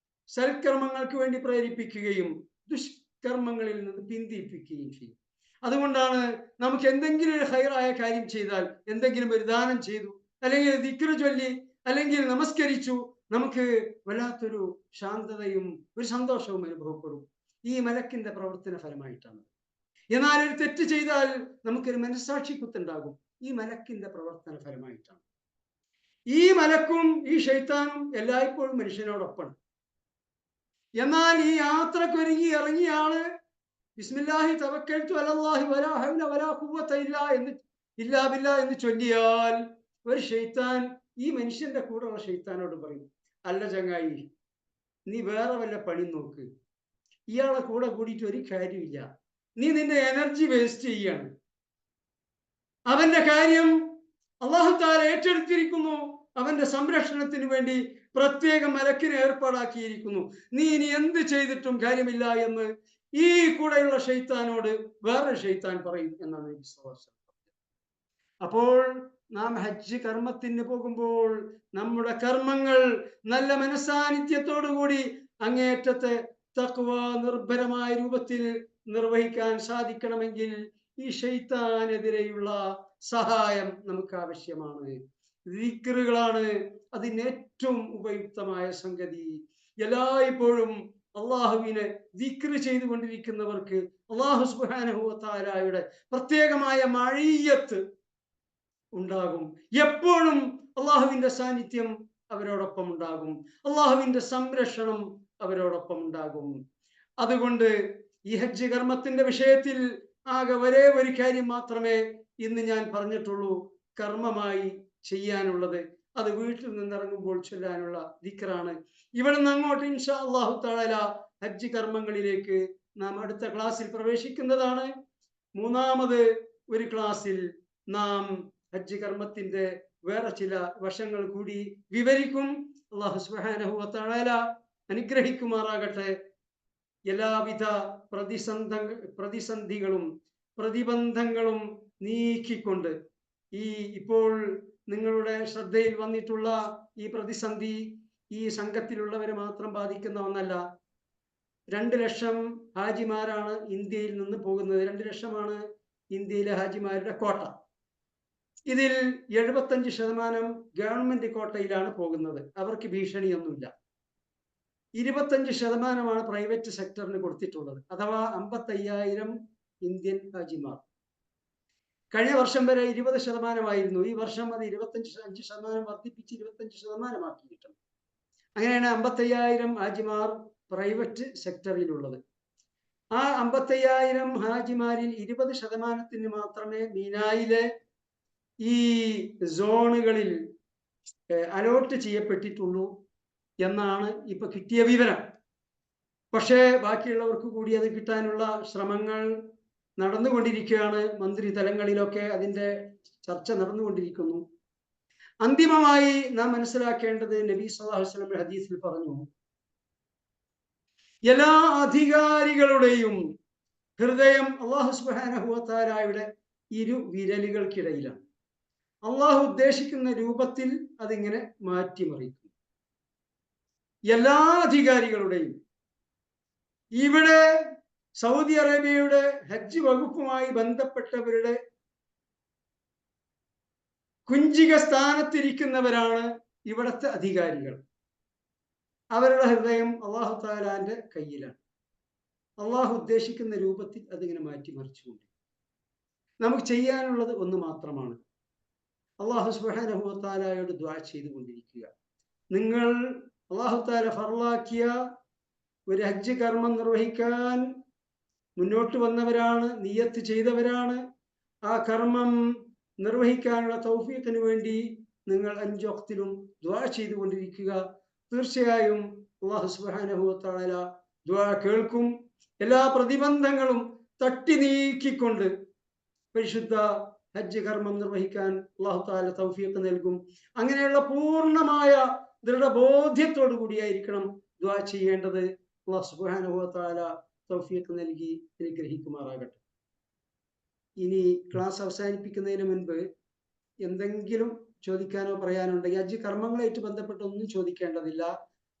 സൽക്കർമ്മങ്ങൾക്ക് വേണ്ടി പ്രേരിപ്പിക്കുകയും ദുഷ്കർമ്മങ്ങളിൽ നിന്ന് പിന്തിരിപ്പിക്കുകയും ചെയ്യും. അതുകൊണ്ടാണ് നമുക്ക് എന്തെങ്കിലും ഒരു ഹൈറായ കാര്യം ചെയ്താൽ, എന്തെങ്കിലും ഒരു ദാനം ചെയ്തു, അല്ലെങ്കിൽ ദിക്ർ ചൊല്ലി, അല്ലെങ്കിൽ നമസ്കരിച്ചു, നമുക്ക് വല്ലാത്തൊരു ശാന്തതയും ഒരു സന്തോഷവും അനുഭവപ്പെടും. ഈ മലക്കിന്റെ പ്രവർത്തന ഫലമായിട്ടാണ്. എന്നാൽ ഒരു തെറ്റ് ചെയ്താൽ നമുക്കൊരു മനസ്സാക്ഷി കുത്തുണ്ടാകും. ഈ മലക്കിന്റെ പ്രവർത്തന ഫലമായിട്ടാണ്. ഈ മലക്കും ഈ ശൈത്താനും എല്ലായ്പ്പോഴും മനുഷ്യനോടൊപ്പമാണ്. എന്നാൽ ഈ യാത്രക്കൊരുങ്ങി ഇറങ്ങിയ ആള് ബിസ്മില്ലാഹി തവക്കൽതു അലല്ലാഹി വലാ ഹൗല വലാ ഖുവത ഇല്ലാ ബില്ലാ എന്ന് ചൊല്ലിയാൽ ഒരു ശൈത്താൻ ഈ മനുഷ്യന്റെ കൂടെയുള്ള ശൈത്താനോട് പറയും, അല്ല ചങ്ങായി, നീ വേറെ വല്ല പണി നോക്ക്, ഇയാളെ കൂടെ കൂടിയിട്ട് ഒരു കാര്യമില്ല, നീ നിന്റെ എനർജി വേസ്റ്റ് ചെയ്യാണ്. അവന്റെ കാര്യം അല്ലാഹു തആല ഏറ്റെടുത്തിരിക്കുന്നു, അവന്റെ സംരക്ഷണത്തിന് വേണ്ടി പ്രത്യേക മലക്കിനെ ഏർപ്പാടാക്കിയിരിക്കുന്നു, നീ ഇനി എന്ത് ചെയ്തിട്ടും കാര്യമില്ല എന്ന് ഈ കൂടെയുള്ള ശൈത്താനോട് വേറൊരു ശൈത്താൻ പറയും എന്നാണ് നബി സല്ലല്ലാഹു അലൈഹി വസല്ലം. അപ്പോൾ നാം ഹജ്ജ് കർമ്മത്തിന് പോകുമ്പോൾ നമ്മുടെ കർമ്മങ്ങൾ നല്ല മനസാന്നിധ്യത്തോടു കൂടി അങ്ങേയറ്റത്തെ തഖ്വ നിർഭരമായ രൂപത്തിൽ നിർവഹിക്കാൻ സാധിക്കണമെങ്കിൽ ഈ ശൈത്താനെതിരെയുള്ള സഹായം നമുക്ക് ആവശ്യമാണ്. ദിക്റുകളാണ് അതിന് ഏറ്റവും ഉപയുക്തമായ സംഗതി. എല്ലായ്പ്പോഴും അള്ളാഹുവിനെ ദിക്റ് ചെയ്തുകൊണ്ടിരിക്കുന്നവർക്ക് അള്ളാഹു സുബ്ഹാനഹു വ തആലയുടെ പ്രത്യേകമായ മഅയ്യത്ത് ഉണ്ടാകും. എപ്പോഴും അള്ളാഹുവിന്റെ സാന്നിധ്യം അവരോടൊപ്പം ഉണ്ടാകും, അള്ളാഹുവിന്റെ സംരക്ഷണം അവരോടൊപ്പം ഉണ്ടാകും. അതുകൊണ്ട് ഈ ഹജ്ജ് കർമ്മത്തിന്റെ വിഷയത്തിൽ ആകെ ഒരേ ഒരു കാര്യം മാത്രമേ ഇന്ന് ഞാൻ പറഞ്ഞിട്ടുള്ളൂ, കർമ്മമായി ചെയ്യാനുള്ളത്. അത് വീട്ടിൽ നിന്നിറങ്ങുമ്പോൾ ചൊല്ലാനുള്ള ദിക്റാണ്. ഇവിടെ നിന്ന് അങ്ങോട്ട് ഇൻഷാ അല്ലാഹു തആല ഹജ്ജ് കർമ്മങ്ങളിലേക്ക് നാം അടുത്ത ക്ലാസ്സിൽ പ്രവേശിക്കുന്നതാണ്. മൂന്നാമത് ഒരു ക്ലാസ്സിൽ നാം ഹജ്ജ് കർമ്മത്തിന്റെ വേറെ ചില വശങ്ങൾ കൂടി വിവരിക്കും. അല്ലാഹു സുബ്ഹാനഹു വ തആല അനുഗ്രഹിക്കുമാറാകട്ടെ. എല്ലാവിധ പ്രതിസന്ധികളും പ്രതിബന്ധങ്ങളും നീക്കിക്കൊണ്ട് ഈ ഇപ്പോൾ നിങ്ങളുടെ ശ്രദ്ധയിൽ വന്നിട്ടുള്ള ഈ പ്രതിസന്ധി ഈ സംഘത്തിലുള്ളവരെ മാത്രം ബാധിക്കുന്ന ഒന്നല്ല. 2 ലക്ഷം ഹാജിമാരാണ് ഇന്ത്യയിൽ നിന്ന് പോകുന്നത്. 2 ലക്ഷമാണ് ഇന്ത്യയിലെ ഹാജിമാരുടെ കോട്ട. ഇതിൽ 75% ഗവൺമെന്റ് കോട്ടയിലാണ് പോകുന്നത്, അവർക്ക് ഭീഷണിയൊന്നുമില്ല. 25% പ്രൈവറ്റ് സെക്ടറിന് കൊടുത്തിട്ടുള്ളത്, അഥവാ 55,000 ഇന്ത്യൻ ഹാജിമാർ. കഴിഞ്ഞ വർഷം വരെ 20% ഈ വർഷം അത് 25% വർദ്ധിപ്പിച്ച് 25% ആക്കിയിട്ടുണ്ട്. അങ്ങനെയാണ് 55,000 ഹാജിമാർ പ്രൈവറ്റ് സെക്ടറിലുള്ളത്. ആ 55,000 ഹാജിമാരിൽ 20% മാത്രമേ മീനായിലെ ഈ സോണുകളിൽ അലോട്ട് ചെയ്യപ്പെട്ടിട്ടുള്ളൂ എന്നാണ് ഇപ്പൊ കിട്ടിയ വിവരം. പക്ഷേ ബാക്കിയുള്ളവർക്ക് കൂടി അത് കിട്ടാനുള്ള ശ്രമങ്ങൾ നടന്നുകൊണ്ടിരിക്കുകയാണ്. മന്ത്രി തലങ്ങളിലൊക്കെ അതിന്റെ ചർച്ച നടന്നുകൊണ്ടിരിക്കുന്നു. അന്തിമമായി നാം മനസ്സിലാക്കേണ്ടത്, നബി സല്ലല്ലാഹു അലൈഹി വസല്ലം ഹദീസിൽ പറഞ്ഞു, എല്ലാ അധികാരികളുടെയും ഹൃദയം അല്ലാഹു സുബ്ഹാനഹു വ തആലയുടെ വിരലുകൾക്കിടയിലാണ്. അള്ളാഹു ഉദ്ദേശിക്കുന്ന രൂപത്തിൽ അതിങ്ങനെ മാറ്റിമറിക്കും. എല്ലാ അധികാരികളുടെയും. ഇവിടെ സൗദി അറേബ്യയുടെ ഹജ്ജ് വകുപ്പുമായി ബന്ധപ്പെട്ടവരുടെ കുഞ്ചിക സ്ഥാനത്തിരിക്കുന്നവരാണ് ഇവിടുത്തെ അധികാരികൾ. അവരുടെ ഹൃദയം അല്ലാഹു തആലാന്റെ കയ്യിലാണ്. അള്ളാഹു ഉദ്ദേശിക്കുന്ന രൂപത്തിൽ അതിങ്ങനെ മാറ്റിമറിച്ചുകൊണ്ട് നമുക്ക് ചെയ്യാനുള്ളത് ഒന്ന് മാത്രമാണ്, അല്ലാഹു സുബ്ഹാനഹു വ തആലയോട് ദുആ ചെയ്തുകൊണ്ടിരിക്കുക. നിങ്ങൾ അല്ലാഹു തആല ഫർളാക്കിയ ഒരു ഹജ്ജ് കർമ്മം നിർവഹിക്കാൻ മുന്നോട്ട് വന്നവരാണ്, നിയ്യത്ത് ചെയ്തവരാണ്. ആ കർമ്മം നിർവഹിക്കാനുള്ള തൗഫീഖിന് വേണ്ടി നിങ്ങൾ 5 വഖ്തിലും ദുആ ചെയ്തുകൊണ്ടിരിക്കുക. തീർച്ചയായും അല്ലാഹു സുബ്ഹാനഹു വ തആല ദുആ കേൾക്കും. എല്ലാ പ്രതിബന്ധങ്ങളും തട്ടി നീക്കിക്കൊണ്ട് പരിശുദ്ധ ഹജ്ജ് കർമ്മം നിർവഹിക്കാൻ അല്ലാഹു തആല തൗഫീഖ് നൽകും. അങ്ങനെയുള്ള പൂർണ്ണമായ ദൃഢബോധ്യത്തോടു കൂടിയായിരിക്കണം ദുആ ചെയ്യേണ്ടത്. അല്ലാഹു സുബ്ഹാനഹു വ തആല തൗഫീഖ് നൽകി അനുഗ്രഹിക്കുമാറാകട്ടെ. ഇനി ക്ലാസ് അവസാനിപ്പിക്കുന്നതിന് മുൻപ് എന്തെങ്കിലും ചോദിക്കാനോ പറയാനോ ഉണ്ടെങ്കിൽ, ഹജ്ജ് കർമ്മങ്ങളായിട്ട് ബന്ധപ്പെട്ട് ഒന്നും ചോദിക്കേണ്ടതില്ല.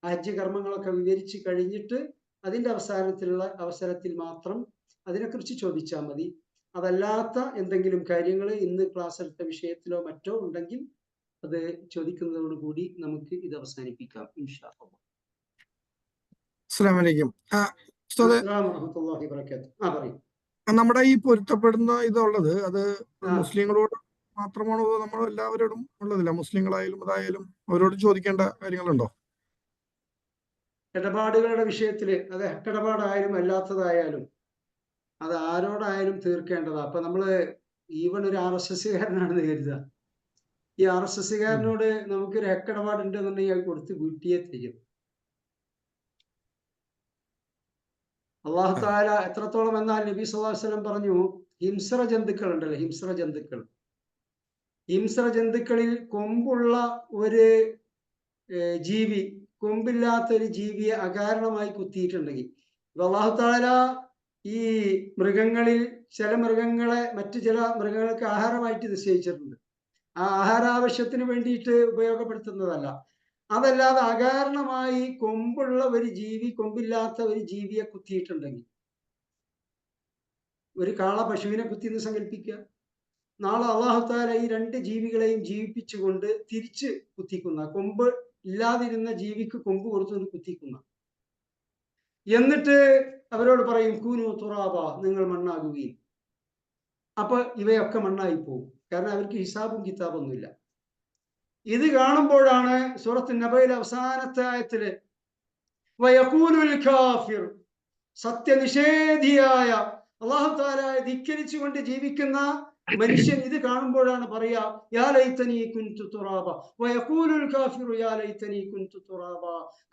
ഹജ്ജ് കർമ്മങ്ങളൊക്കെ വിവരിച്ച് കഴിഞ്ഞിട്ട് അതിൻ്റെ അവസാനത്തിലുള്ള അവസരത്തിൽ മാത്രം അതിനെക്കുറിച്ച് ചോദിച്ചാൽ മതി. അതല്ലാത്ത എന്തെങ്കിലും കാര്യങ്ങൾ ഇന്ന് ക്ലാസ് എടുത്ത വിഷയത്തിലോ മറ്റോ ഉണ്ടെങ്കിൽ അത് ചോദിക്കുന്നതോടുകൂടി നമുക്ക് ഇത് അവസാനിപ്പിക്കാം ഇൻഷാ അല്ലാഹ്. അസ്സലാമു അലൈക്കും. അസ്സലാമു വറഹ്മത്തുള്ളാഹി വബറകാതുഹു. പറയൂ. നമ്മുടെ ഈ പൊരുത്തപ്പെടുന്ന ഇതുള്ളത്, അത് മുസ്ലിങ്ങളോട് മാത്രമാണോ അതോ നമ്മൾ എല്ലാവരോടും ഉള്ളതില്ല? മുസ്ലിങ്ങളായാലും അതായാലും അവരോട് ചോദിക്കേണ്ട കാര്യങ്ങളുണ്ടോ? ഇടപാടുകളുടെ വിഷയത്തില് അത് ഹക്കിടപാടായാലും അല്ലാത്തതായാലും അത് ആരോടായാലും തീർക്കേണ്ടതാ. അപ്പൊ നമ്മള് ഈവൺ ഒരു RSSകാരനാണെന്ന് കരുതുക. ഈ RSSകാരനോട് നമുക്കൊരു ഹക്കിടപാടുണ്ട് എന്നുണ്ടെങ്കിൽ അത് കൊടുത്ത് വീട്ടിയെ തരും. അള്ളാഹു താല എത്രത്തോളം എന്നാൽ നബി സല്ലല്ലാഹു അലൈഹി വസല്ലം പറഞ്ഞു, ഹിംസ്ര ജന്തുക്കൾ ഉണ്ടല്ലോ, ഹിംസ്ര ജന്തുക്കളിൽ കൊമ്പുള്ള ഒരു ജീവി കൊമ്പില്ലാത്ത ഒരു ജീവിയെ അകാരണമായി കുത്തിയിട്ടുണ്ടെങ്കിൽ അള്ളാഹു താല ഈ മൃഗങ്ങളിൽ ചില മൃഗങ്ങളെ മറ്റു ചില മൃഗങ്ങൾക്ക് ആഹാരമായിട്ട് നിശ്ചയിച്ചിട്ടുണ്ട്. ആ ആഹാരാവശ്യത്തിന് വേണ്ടിയിട്ട് ഉപയോഗപ്പെടുത്തുന്നതല്ല. അതല്ലാതെ അകാരണമായി കൊമ്പുള്ള ഒരു ജീവി കൊമ്പില്ലാത്ത ഒരു ജീവിയെ കുത്തിയിട്ടുണ്ടെങ്കിൽ, ഒരു കാള പശുവിനെ കുത്തിയെന്ന് സങ്കല്പിക്കുക. നാളെ അള്ളാഹു താല ഈ രണ്ട് ജീവികളെയും ജീവിപ്പിച്ചുകൊണ്ട് തിരിച്ച് കുത്തിക്കുന്ന, കൊമ്പ് ഇല്ലാതിരുന്ന ജീവിക്ക് കൊമ്പ് കൊടുത്തുകൊണ്ട് കുത്തിക്കുന്ന, എന്നിട്ട് അവരോട് പറയും കൂനു തുറാബ, നിങ്ങൾ മണ്ണാകുകയും. അപ്പൊ ഇവയൊക്കെ മണ്ണായി പോകും. കാരണം അവർക്ക് ഹിസാബും കിതാബൊന്നുമില്ല. ഇത് കാണുമ്പോഴാണ് സൂറത്ത് നബയിലെ അവസാനത്തെ ആയത്തില് വയഖൂലുൽ കാഫിർ, സത്യനിഷേധിയായ അല്ലാഹു തആലയെ ധിക്കരിച്ചുകൊണ്ട് ജീവിക്കുന്ന മനുഷ്യൻ ഇത് കാണുമ്പോഴാണ് പറയാ യാ ലൈതനി കുൻതു തുറാബ വയഖൂലുൽ കാഫിറു യാ ലൈതനി കുൻതു തുറാബ.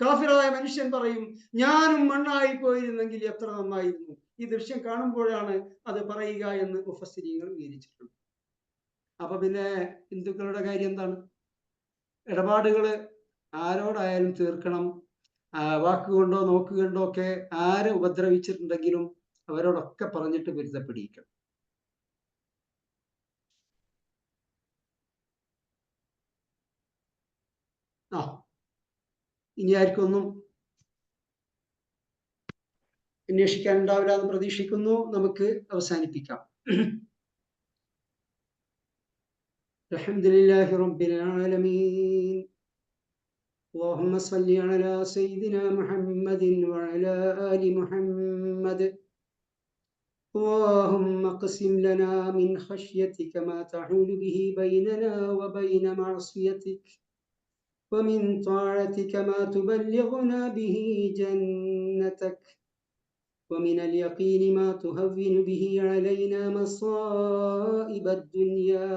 കാഫിറായ മനുഷ്യൻ പറയും, ഞാനും മണ്ണായി പോയിരുന്നെങ്കിൽ എത്ര നന്നായിരുന്നു. ഈ ദൃശ്യം കാണുമ്പോഴാണ് അത് പറയുക എന്ന് മുഫസ്സിരീങ്ങൾ വിവരിച്ചിട്ടുണ്ട്. അപ്പൊ പിന്നെ ഹിന്ദുക്കളുടെ കാര്യം എന്താണ്? ഇടപാടുകള് ആരോടായാലും തീർക്കണം. വാക്കുകൊണ്ടോ നോക്കുകൊണ്ടോ ഒക്കെ ആരെ ഉപദ്രവിച്ചിട്ടുണ്ടെങ്കിലും അവരോടൊക്കെ പറഞ്ഞിട്ട് പൊരുത്തപ്പെടിയിക്കണം. ഇനി ആർക്കൊന്നും അന്വേഷിക്കാൻ ഉണ്ടാവില്ല എന്ന് പ്രതീക്ഷിക്കുന്നു. നമുക്ക് അവസാനിപ്പിക്കാം. അൽഹംദുലില്ലാഹി റബ്ബിൽ ആലമീൻ. اللهم صل على سيدنا محمد وعلى آل محمد. اللهم اقسم لنا من خشيتك ما تحول به بيننا وبين معصيتك، ومن طاعتك ما تبلغنا به جنتك، ومن اليقين ما تهون به علينا مصائب الدنيا،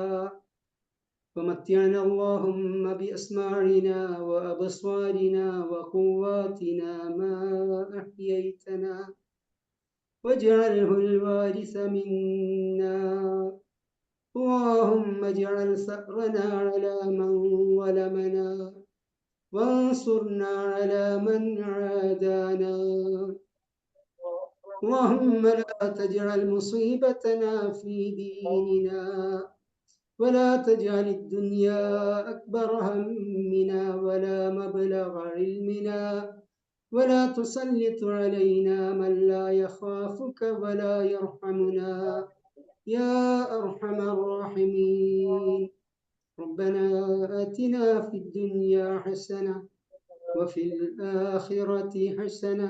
ومتعنا اللهم بأسماعنا وأبصارنا وقواتنا ما أحييتنا، واجعله الوارث منا. اللهم اجعل ثأرنا على من ظلمنا، وانصرنا على من عادانا. اللهم لا تجعل مصيبتنا في ديننا، ولا تجعل الدنيا أكبر همنا ولا مبلغ علمنا، ولا تسلط علينا من لا يخافك ولا يرحمنا يا أرحم الراحمين. ربنا آتنا في الدنيا حسنة وفي الآخرة حسنة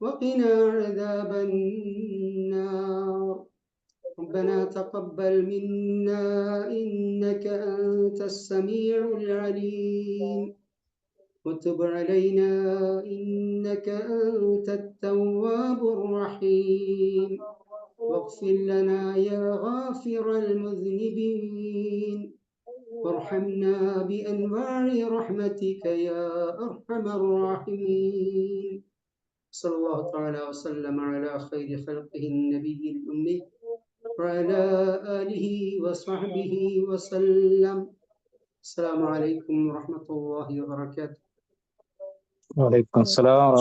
وقنا عذاب النار. ربنا تقبل منا إنك أنت السميع العليم، وتب علينا إنك أنت التواب الرحيم. واغفر لنا يا غافر المذنبين، وارحمنا بأنواع رحمتك يا أرحم الراحمين. صلى الله تعالى وسلم على خير خلقه النبي الأمي وعلى آله وصحبه وسلم. السلام عليكم ورحمة الله وبركاته. وعليكم السلام.